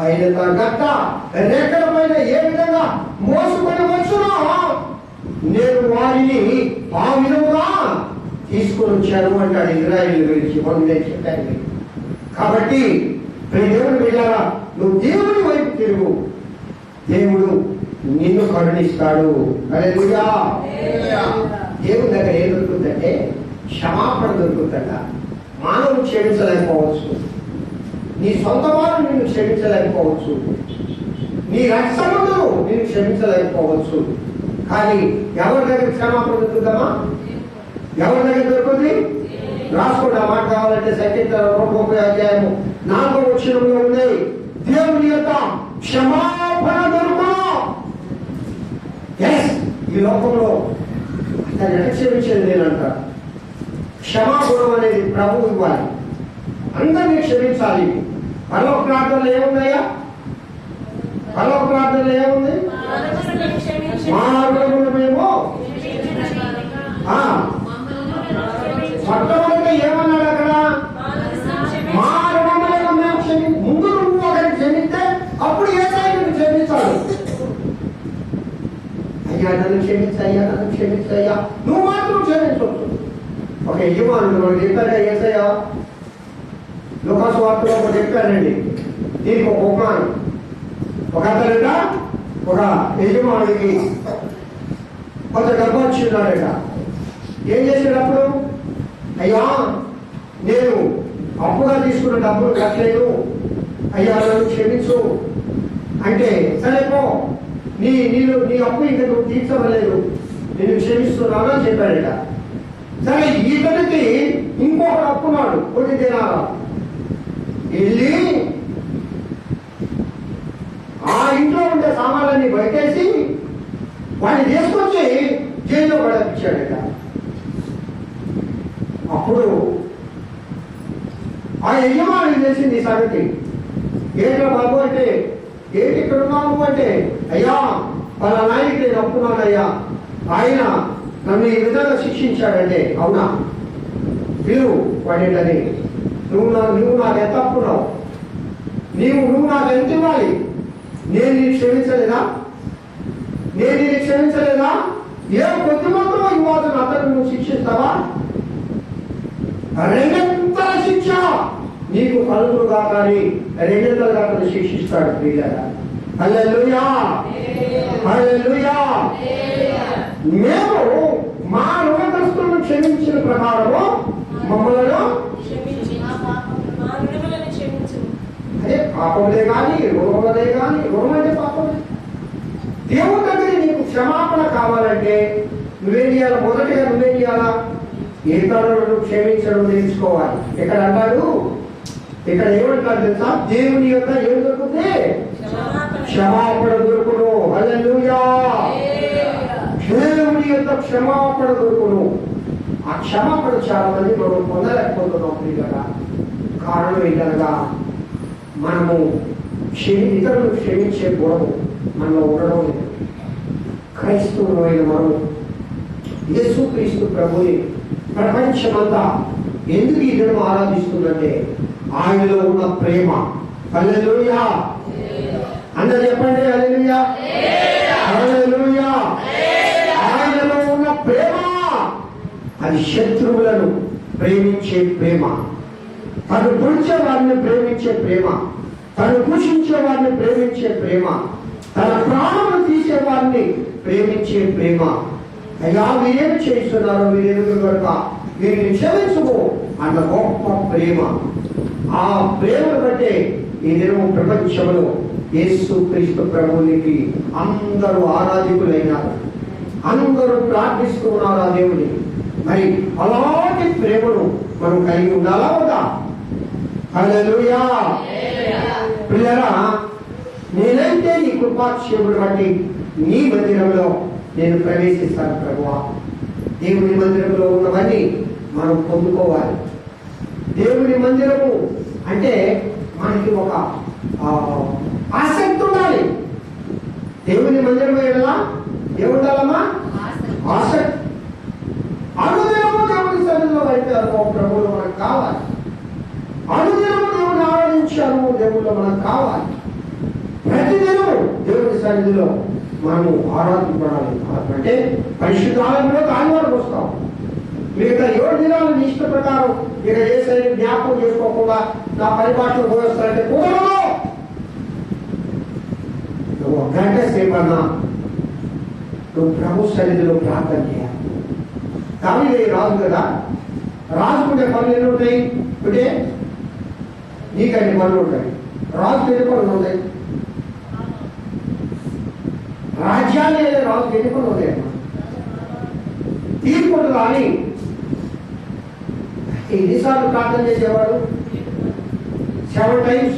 ఆయన తగ్గ రెక్కల పైన ఏ విధంగా మోసుకొని వచ్చునో నేను వారిని ఆ విధముగా తీసుకొని వచ్చాను అంటాడు ఇజ్రాయేల్ గురించి. మనం నేను చెప్పాను. కాబట్టి దేవుని బిడ్డలారా, నువ్వు దేవుని వైపు తిరుగు, దేవుడు నిన్ను కరుణిస్తాడు. హల్లెలూయా. దేవుని దగ్గర ఏం దొరుకుతుందంటే క్షమాపణ దొరుకుతుందట. మానవుడు క్షమించలేకపోవచ్చు, నీ సొంత వారు నిన్ను క్షమించలేకపోవచ్చు, నీ రక్షణను నిన్ను క్షమించలేకపోవచ్చు. కానీ ఎవరి దగ్గర క్షమాపణ దొరుకుతామా? ఎవరి దగ్గర దొరుకుతుంది? రాసుకోండి ఆ మాట కావాలంటే సంకీర్తన 130 ఉంది. దేవుని యొక్క క్షమాపణ దొరుకును. ఈ లోకంలో అతను ఎట క్షమించేది నేనంట. క్షమాగుణం అనేది ప్రభు ఇవ్వాలి, అందరినీ క్షమించాలి. పరలోక ప్రార్థనలు ఏమున్నాయా? పరలోక ప్రార్థనలు ఏముంది? మానవులను మేము మొట్టమొదటి ఏమన్నాడు అక్కడ? మానవులను మేము ముందు నువ్వు ఒకరిని క్షమిస్తే అప్పుడు యేసయ్య నిన్ను క్షమించాడు. అయ్యా నన్ను క్షమించయ్యా, నన్ను క్షమించయ్యా, నువ్వు మాత్రం క్షమించవచ్చు. ఒక యజమానుడు మనకు చెప్పాడు యేసయ్య లూకాసు వార్తలో ఒకటి చెప్పాడండి. దీనికి ఒక ఉపమానం. ఒక అతనిట ఒక యజమానుడికి కొంత డబ్బు వచ్చిన్నాడట. ఏం చేసేటప్పుడు, అయ్యా నేను అప్పుగా తీసుకున్న డబ్బులు కట్టలేదు, అయ్యా నన్ను క్షమించు అంటే, సరే పో, నీ అప్పు ఇంకా నువ్వు తీర్చవలేదు, నేను క్షమిస్తున్నాను అని చెప్పాడట. సరే ఇతనికి ఇంకొకటి అప్పున్నాడు, కొన్ని దినాలు వెళ్ళి ఆ ఇంట్లో ఉండే సామాన్లన్నీ బయటేసి వాడిని తీసుకొచ్చి జైల్లో పడపించాడట. అప్పుడు ఆ యజమాని చేసింది ఈ సంగతి. ఏంటో బాబు అంటే, ఏంటి ఇక్కడ ఉన్నాము అంటే, అయ్యా వాళ్ళ నాయకుడు నేను అప్పున్నానయ్యా, ఆయన నన్ను ఈ విధంగా శిక్షించాడంటే. అవునా, పిలువు వాడేంటని, నువ్వు నాకు ఎంత అప్పున్నావు, నువ్వు నాకు ఎంత ఇవ్వాలి, నేను నీకు క్షమించలేదా, నేను నీకు క్షమించలేదా, ఏ కొద్ది మొత్తం ఇవ్వాలి, అతను నువ్వు శిక్షిస్తావా? రెండంతల శిక్ష నీకు కలుగుగా, కానీ రెండంతలుగా అతను శిక్షిస్తాడు. ప్రియులారా, హల్లెలూయా, హల్లెలూయా. మేము మా రుణగ్రస్తులను క్షమించిన ప్రకారము మమ్మల్ని అదే పాపములే కానీ రుణములే కానీ, రుణం అంటే పాపమే. దేవుని దగ్గర నీకు క్షమాపణ కావాలంటే నువ్వేం చేయాలి? మొదటిగా నువ్వేం చేయాలా? ఇతరులను క్షమించడం నేర్చుకోవాలి. ఇక్కడ అంటాడు, ఇక్కడ ఏమంటాడు తెలుసా? దేవుని యొక్క ఏం దొరుకుతుంది? క్షమాపణ దొరుకును. హల్లెలూయా. దేవుని యొక్క క్షమాపణ దొరుకును. ఆ క్షమాపణ చాలా మంది మనం పొందలేకపోతున్నాం కదా. కారణం ఏంటనగా మనము ఇతరులను క్షమించే గుణము మనలో ఉండడం లేదు. క్రైస్తవులైన మనం యేసుక్రీస్తు ప్రభుని ప్రపంచమంతా ఎందుకు ఈ దినం ఆరాధిస్తుందంటే ఆయనలో ఉన్న ప్రేమ. హల్లెలూయా. అందరూ చెప్పండి హల్లెలూయా, హల్లెలూయా. ఆయనలో ఉన్న ప్రేమ అది శత్రువులను ప్రేమించే ప్రేమ, తను పొడిచే వారిని ప్రేమించే ప్రేమ, తను దూషించే వారిని ప్రేమించే ప్రేమ, తన ప్రాణములు తీసే వారిని ప్రేమించే ప్రేమ. అయ్యా వీరేమి చేస్తున్నారు, వీరెందుకు కనుక వీరిని క్షమించుకో అన్న గొప్ప ప్రేమ. ఆ ప్రేమను బట్టే ఈ దినము ప్రపంచంలో యేసుక్రీస్తు ప్రభువునికి అందరూ ఆరాధికులైనారు, అందరూ ప్రార్థిస్తూ ఉన్నారు ఆ దేవుని. మరి అలాంటి ప్రేమను మనం కలిగి ఉండాలా వద్దా? హల్లెలూయా. పిల్లరా, నేనైతే నీ కృపాక్షేముడు బట్టి నీ మందిరంలో నేను ప్రవేశిస్తాను ప్రభువా. దేవుని మందిరంలో ఉన్నవన్నీ మనం పొందుకోవాలి. దేవుని మందిరము అంటే మనకి ఒక ఆసక్తి ఉండాలి. దేవుని మందిరం వెళ్ళా ఏముండాలమ్మా? ఆసక్తి. అనుదినము దేవుని సన్నిధిలో అయితే ప్రభువులో మనకు కావాలి. అనుదినము దేవుని ఆరాధించారు దేవుళ్ళు మనకు కావాలి. ప్రతిదినము దేవుని సన్నిధిలో మనము ఆరాధించాలి. అంటే పరిశుద్ధాలయంలో ఆదివారం వస్తాం. మిగతా 7 దినాలు నీ ఇష్ట ప్రకారం ఇక చేసే జ్ఞాపకం చేసుకోకుండా నా పరిభాషలో పోస్తారంటే కుదరదు. నువ్వు 1 గంట సేపన్నా నువ్వు ప్రభు సన్నిధిలో ప్రార్థన చేయాలి. దావీదు రాజు కదా, రాజుకుంటే పనులు ఎన్ని ఉంటాయి? అంటే నీకన్ని పనులు ఉంటాయి. రాజుకు ఎన్ని పనులు ఉంటాయి? రాజ్యాన్ని రాజుకు ఎన్ని పనులు ఉంటాయమ్మా? తీర్పుడు కానీ ఎన్నిసార్లు ప్రార్థన చేసేవాడు? 7 times.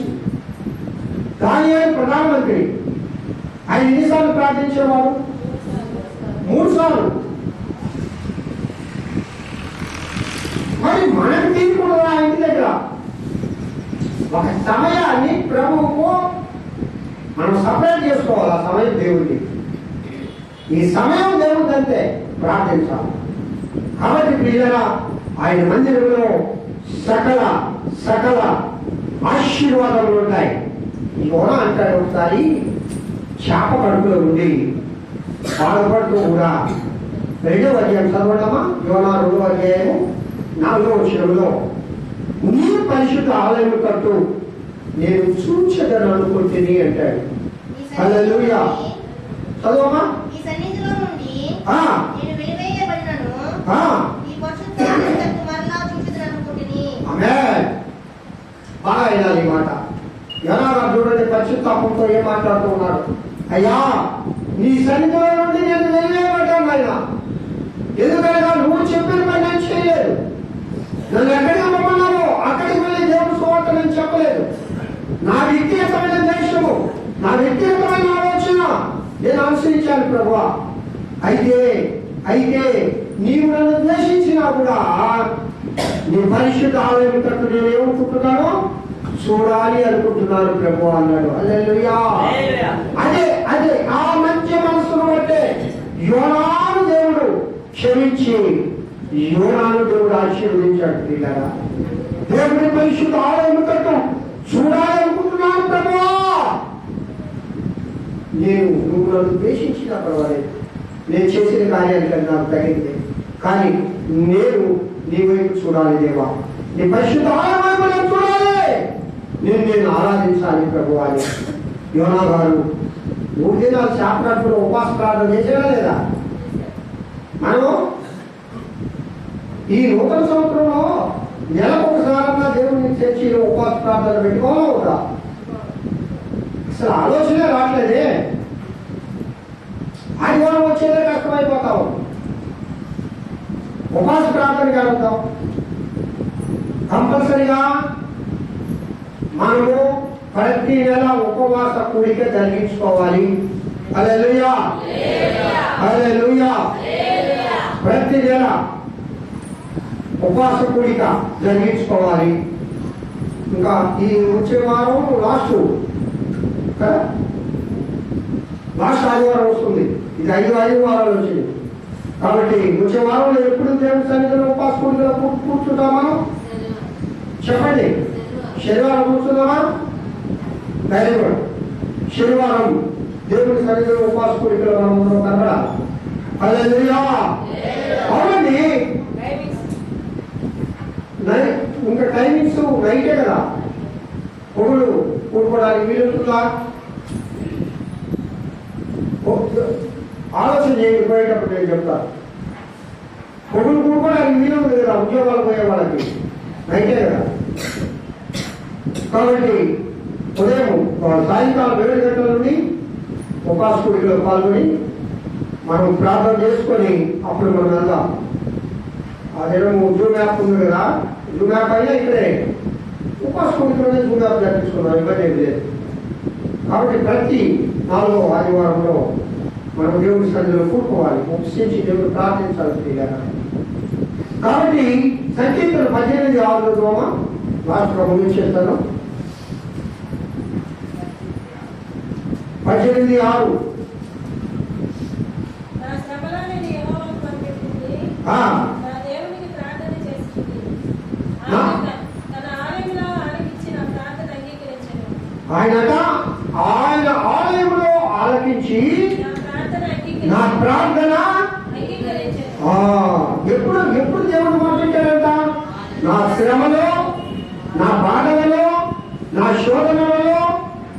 దానియేలు ప్రధానమంత్రి, ఆయన ఎన్నిసార్లు ప్రార్థించేవాడు? 3 సార్లు. మరి మనకు తీర్పుడు ఆ ఇంటి దగ్గర ఒక సమయాన్ని ప్రభువుకు మనం సపరేట్ చేసుకోవాలి. ఆ సమయం దేవుడికి, ఈ సమయం దేవుడికి అంతే ప్రార్థించాలి. కాబట్టి ప్రియులారా, ఆయన మందిరంలో సకల సకల ఆశీర్వాదాలు ఉంటాయి. యోనా అంటాడు, ఒకసారి చేప కడుపులో ఉండి బాధపడుతూ కూడా 2వ అధ్యాయం చదవడమా? యోనా 2వ అధ్యాయము 4వ వచనంలో, నీ పరిశుద్ధ ఆలయం కట్టు, నేను చూచెదను అనుకుంటుని అంటాడు. హల్లెలూయా. చదవమా? ఈ సన్నిధిలో నుండి ఆ, నేను వెలివేయబడినను ఆ, ఈ పరిశుద్ధ ఆలయమునకు మరలా చూచెదను అనుకుంటుని. ఆమేన్. బాగా వినాలి ఈ మాట. యోనా గారు చూడండి, పరిశుద్ధాత్మతో ఏం మాట్లాడుతూ ఉన్నాడు. అయ్యా, నీ సన్నిధిలో నుండి నేను వెలివేయబడ్డాను ఆయన. ఎందుకనగా నువ్వు చెప్పిన పని నేను చేయలేదు. నన్ను ఎక్కడికి రమ్మన్నావో అక్కడికి వెళ్ళి దేవుని సువార్త నేను చెప్పలేదు. నా వ్యక్తిగతమైన దేశము, నా వ్యక్తిగతమైన ఆలోచన నేను అనుసరించాను ప్రభువా. అయితే నీవు నన్ను ద్వేషించినా కూడా నీ పరిశుద్ధ ఆలయం కట్టు నేను ఏమనుకుంటున్నాను? చూడాలి అనుకుంటున్నాను ప్రభు అన్నాడు. హల్లెలూయా. అదే ఆ మంచి మనసును బట్టే యోనాను దేవుడు క్షమించి యోనాను దేవుడు ఆశీర్వదించాడు. పిల్లరా, దేవుడి పరిశుద్ధ ఆలయం కట్టు చూడాలి అనుకుంటున్నాను ప్రభువా. నువ్వు నన్ను ద్వేషించినా పర్వాలేదు, నేను చేసిన కార్యానికి నాకు తగింది, కానీ నేను నీ వైపు చూడాలి దేవా. నీ పరిశుద్ధ ఆలయం వైపు నేను చూడాలి, నేను ఆరాధించాలి ప్రభు అని యోనా గారు 3 దినాలు శాపనార్థులు ఉపవాస ప్రార్థన చేసేదా లేదా? మనం ఈ నూతన సంవత్సరంలో నెలకొకసారన్నా దేవుని చర్చిలో ఉపవాస ప్రార్థన పెట్టుకోవాలా ఉందా? అసలు ఆలోచనే రావట్లేదే. ఆదివారం వచ్చేదే కష్టమైపోతావు. ఉపవాస ప్రార్థనకి అడుగుతాం. కంపల్సరిగా మనము ప్రతి నెల ఉపవాస కూడిక జరిగించుకోవాలి. హల్లెలూయా, హల్లెలూయా. ప్రతి నెల ఉపవాస కూడిక జరిగించుకోవాలి. ఇంకా ఈ వచ్చే వారం లాస్ట్ ఆదివారం వస్తుంది. ఇది 5 ఆదివారాలు వచ్చింది. కాబట్టి వచ్చే వారంలో ఎప్పుడు దేవుని సన్నిధిలో ఉపవాస కూడికలో కూర్చుంటాం మనం? చెప్పండి. శనివారం కూర్చున్నామా? Very good. శనివారం దేవుని సన్నిధిలో ఉపవాస కూడికలో మనం కనబడా. హల్లెలూయా. అవునండి. ఇంకా టైమింగ్స్ నైటే కదా. పొగులు కూడుకోవడానికి వీలుంటుందా? ఆలోచన చేయండి. పోయేటప్పుడు నేను చెప్తాను. పొగులు కూడుకోవడానికి వీలుంది కదా ఉద్యోగాలు పోయే వాళ్ళకి, నైటే కదా. కాబట్టి ఉదయం సాయంకాలం 7 గంటల నుండి ఉపవాస కూడికలో పాల్గొని మనం ప్రార్థన చేసుకొని అప్పుడు మనం వెళ్దాం. అదేమో జూమ్ యాప్ ఉంది కదా, జూమ్ యాప్ అయినా ఇక్కడే ఉపవాస కూడికలోనే జూమ్ యాప్ జరిపించుకున్నాం, ఇబ్బంది ఏం లేదు. కాబట్టి ప్రతి 4వ ఆదివారంలో మనం దేవుడి సన్నిధిలో కూడుకోవాలి, ఉపస్థించి దేవుడు ప్రార్థించాలి. కాబట్టి సంకీర్తన 18:6 లాస్ట్గా ముగించేస్తాను. 18:6. నా శ్రమలో నేను యెహోవాకు మొరపెట్టింది. ఆ, నా దేవునికి ప్రార్థన చేసింది. నా? తన ఆలయంలో ఆలకించి నా ప్రార్థన అంగీకరించెను. ఆయన ఆలయంలో ఆలకించి నా నా ప్రార్థన ప్రార్థన అంగీకరించెను. ఎప్పుడు ఎప్పుడు దేవుడు మాట్లాడారంట? నా శ్రమలో, నా బాధలలో, నా శోధనలలో,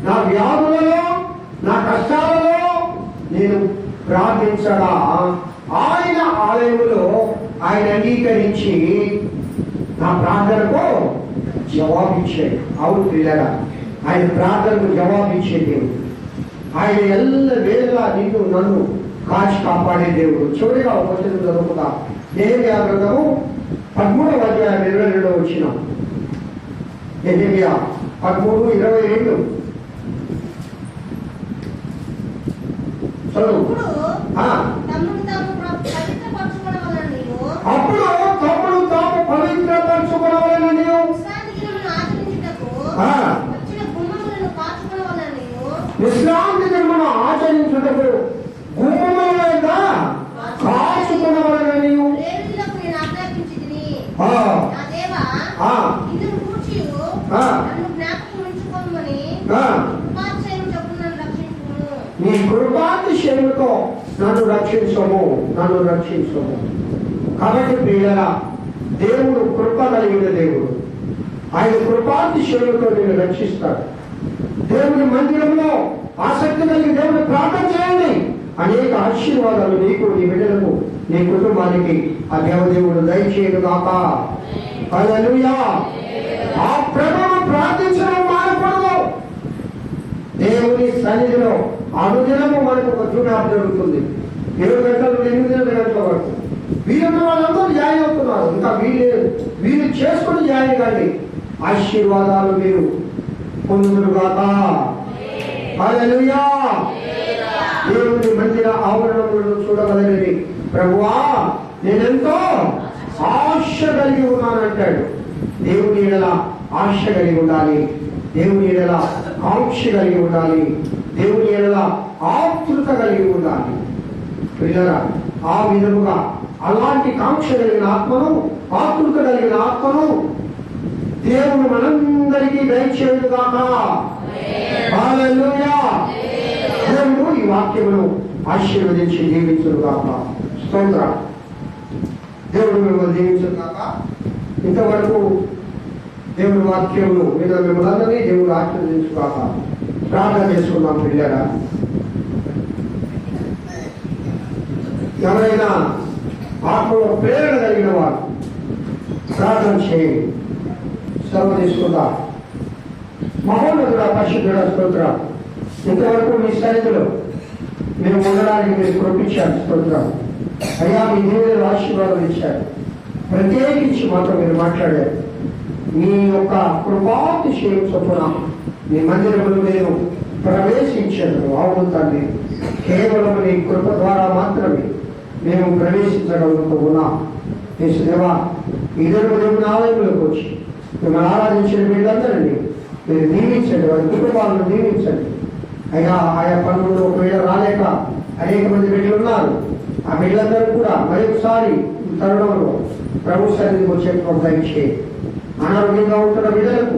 నా వ్యాధులలో, నా కష్టాలలో నేను ప్రార్థించగా ఆయన ఆలయంలో ఆయన అంగీకరించి నా ప్రార్థనకు జవాబిచ్చాడు. అవును పిల్లగా, ఆయన ప్రార్థనకు జవాబిచ్చే దేవుడు. ఆయన ఎల్ల వేళలా నిన్ను నన్ను కాచి కాపాడే దేవుడు. చివరిగా ఒక వచనం చదువుకుందా. నెహెమ్యా గ్రంథము 13వ అధ్యాయం 22 వచ్చిన. నెహెమ్యా 13:22 చదువు. అప్పుడు తమ్ముడు తాము అప్పుడు తమ్ముడు తాము పవిత్రపరచుకోవాలని విశ్రాంతి దినమును ఆచరించుటకు ఆ. వచ్చిన గుమ్మములను కాచుకొనవలెనని విశ్రాంతి దినమును ఆచరించుటకు గుమ్మముల యొక్క కాచుకున్నవాలని లేవీయులకు నేను ఆజ్ఞాపించితిని. ఆ. నా దేవా, ఆ. ఇందును గూర్చియు ఆ. నన్ను జ్ఞాపకం ఉంచుకొనుమని ఆ. కృపాతిశయము చొప్పున నన్ను రక్షించుము. నీ కృపాతిశయముతో నన్ను రక్షించము, నన్ను రక్షించము. కాబట్టి ప్రియులారా, దేవుడు కృప కలిగిన దేవుడు. ఆయన కృపాతిశయముతో నిన్ను రక్షిస్తాడు. దేవుని మందిరంలో ఆసక్తి కలిగి దేవుని ప్రార్థన చేయండి. అనేక ఆశీర్వాదాలు నీకు, నీ బిడ్డలకు, నీ కుటుంబానికి ఆ దేవదేవుడు దయచేయను గాక. హల్లెలూయా. ఆ ప్రభువును ప్రార్థించడం మానకూడదు. దేవుని సన్నిధిలో అనుదినము మనకు ఒక చూడాలి జరుగుతుంది. 7 గంటల నుండి 8 గంటల వరకు వీరున్న వాళ్ళందరూ జాయిన్ అవుతున్నారు. ఇంకా వీళ్ళు చేసుకుని జాయిన్ కానీ ఆశీర్వాదాలు మీరు పొందుదురుగాక. హల్లెలూయా. దేవుని మందిర ఆవరణములను చూడగలరని ప్రభువా నేనెంతో ఆశ కలిగి ఉన్నానంటాడు. దేవుని ఎడల ఆశ కలిగి ఉండాలి. దేవుని ఎడల కాంక్ష కలిగి ఉండాలి. దేవుని ఎడల ఆతృత కలిగి ఉండాలి. పిల్లరా, ఆ విధముగా అలాంటి కాంక్ష కలిగిన ఆత్మను, ఆతృత కలిగిన ఆత్మను దేవుడు మనందరికీ దయచేయుగాక. హల్లెలూయా. దేవుడు ఈ వాక్యమును ఆశీర్వదించి దీవించుగాక. స్తోత్రం. దేవుడు మిమ్మల్ని దీవించుగాక. ఇంతవరకు దేవుడి వాక్యమును మీద మిమ్మల్ని అందరినీ దేవుడు ఆశీర్వదించుగాక. ప్రార్థన చేసుకున్నాం పిల్లరా. ఎవరైనా ఆత్మలో ప్రేరణ కలిగిన వారు ప్రార్థన చేయండి. సెలవు తీసుకుందాం. మహోన్నతుడ, పరిశుద్ధుడ, స్తోత్రం. ఇంతవరకు మీ సన్నిధిలో మీరు ఉండడానికి మీరు కృపించారు. స్తోత్రం అయ్యా. మీ దేవుని ఆశీర్వాదం ఇచ్చారు. ప్రత్యేకించి మాతో మీరు మాట్లాడారు. మీ యొక్క కృపాతిశయం చొప్పున మీ మందిరంలో నేను ప్రవేశించాను. అవును తండ్రి, కేవలం నీ కృప ద్వారా మాత్రమే మేము ప్రవేశించగలుగుతూ ఉన్నాం. దేవా, ఇద్దరు దేవుని ఆలయంలోకి వచ్చి మిమ్మల్ని ఆరాధించిన వీళ్ళందరినీ మీరు దీవించండి. వారి కుటుంబాలను దీవించండి అయ్యా. ఆయా పనులు ఒకవేళ రాలేక అనేక మంది బిడ్డలు ఉన్నారు. ఆ బిడ్డలందరూ కూడా మరొకసారి తరుణంలో ప్రభు సన్నిధికి వచ్చే దయచేయండి. అనారోగ్యంగా ఉంటున్న బిడ్డలకు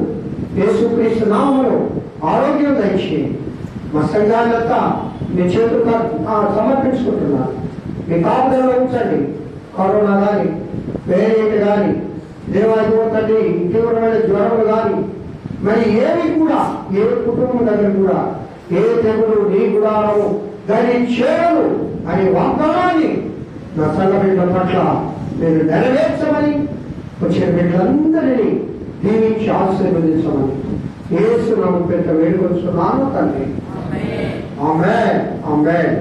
యేసుక్రీస్తు నామములో ఆరోగ్యం దయచేయండి. మా సంఘాన్నంతా మీ చేతులు సమర్పించుకుంటున్నారు. మీ కాపుదలలో ఉంచండి. కరోనా కానీ వేరేటి కానీ దేవాదివతండి తీవ్రమైన జ్వరములు కానీ మరి ఏవి కూడా ఏ కుటుంబం దగ్గర కూడా ఏ తెగులు నీ గుడారము దాని చేరలు అనే వాగ్దానాన్ని నా సంఘ బిడ్డల పట్ల మీరు నెరవేర్చమని వచ్చిన బిడ్డలందరినీ దీవించి ఆశీర్వదించమని యేసు నామమున పేరిట వేడుకొంచున్నాను తండ్రి. ఆమేన్. ఆమేన్.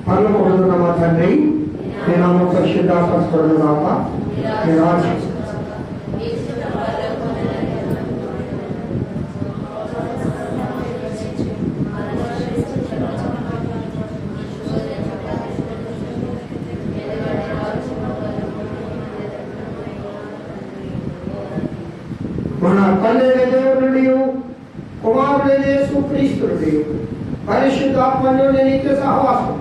పరలోకమందున్న మా తండ్రి, నీ నామము పరిశుద్ధపరచబడును గాక. నీ రాజ్యం మన తండ్రి దేవుడి నుండి కుమారుడు కుమారుడైన యేసుక్రీస్తు పరిశుద్ధాత్మన్యోన్య నిత్య సహవాసం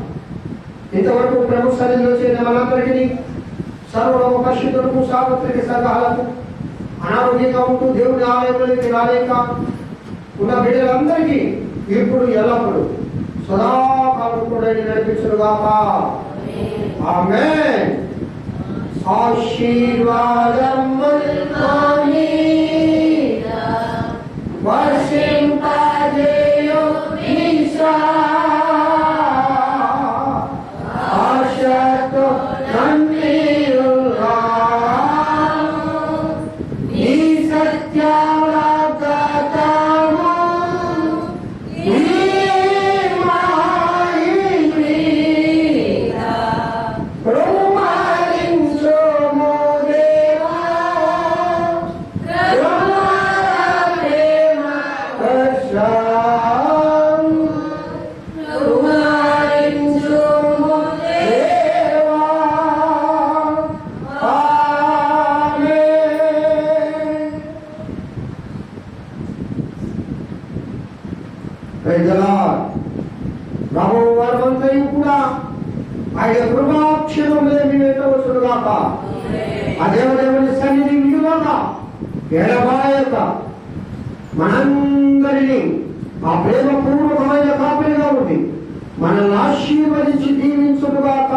ఇంతవరకు ప్రభు సన్నిధిలో చేరిన మనందరికీ సర్వలోక పరిశుద్ధులకు సార్వత్రిక సంఘాలకు అనారోగ్యంగా ఉంటూ దేవుని ఆలయంలోకి రాలేక ఉన్న బిడ్డలందరికీ ఇప్పుడు ఎల్లప్పుడు సదాకాలం కూడా నడిపించుగాక. ఆమేన్. ఆశీర్వాదం వర్షింపజేయు ఈశా ఆశతో నన్నియుగా నీ సత్యవాగ్దానము నీ మహిమ ప్రమాణించుము దేవా ప్రేమ వర్షం ప్రమాణించుము దేవా. ఆమేన్. Praise the Lord. ప్రభువు వారందరూ కూడా ఆయన కృపాక్షరములే మీ వెంట వచ్చునుగాక. ఆ దేవదేవుని సన్నిధి విడుగాక ఎడబాయక మనందరినీ ఆ ప్రేమపూర్వకమైన కాపరిగా ఉంది మనల్ని ఆశీర్వదించి దీవించునుగాక.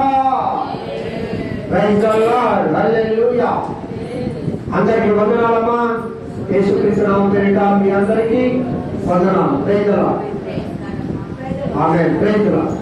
Praise the Lord. హల్లెలూయా. అందరికీ వందనాలమ్మా. యేసుక్రీస్తు నామం పేరిట మీ అందరికీ వందనాలు. Praise the Lord. Amen. Praise the lord.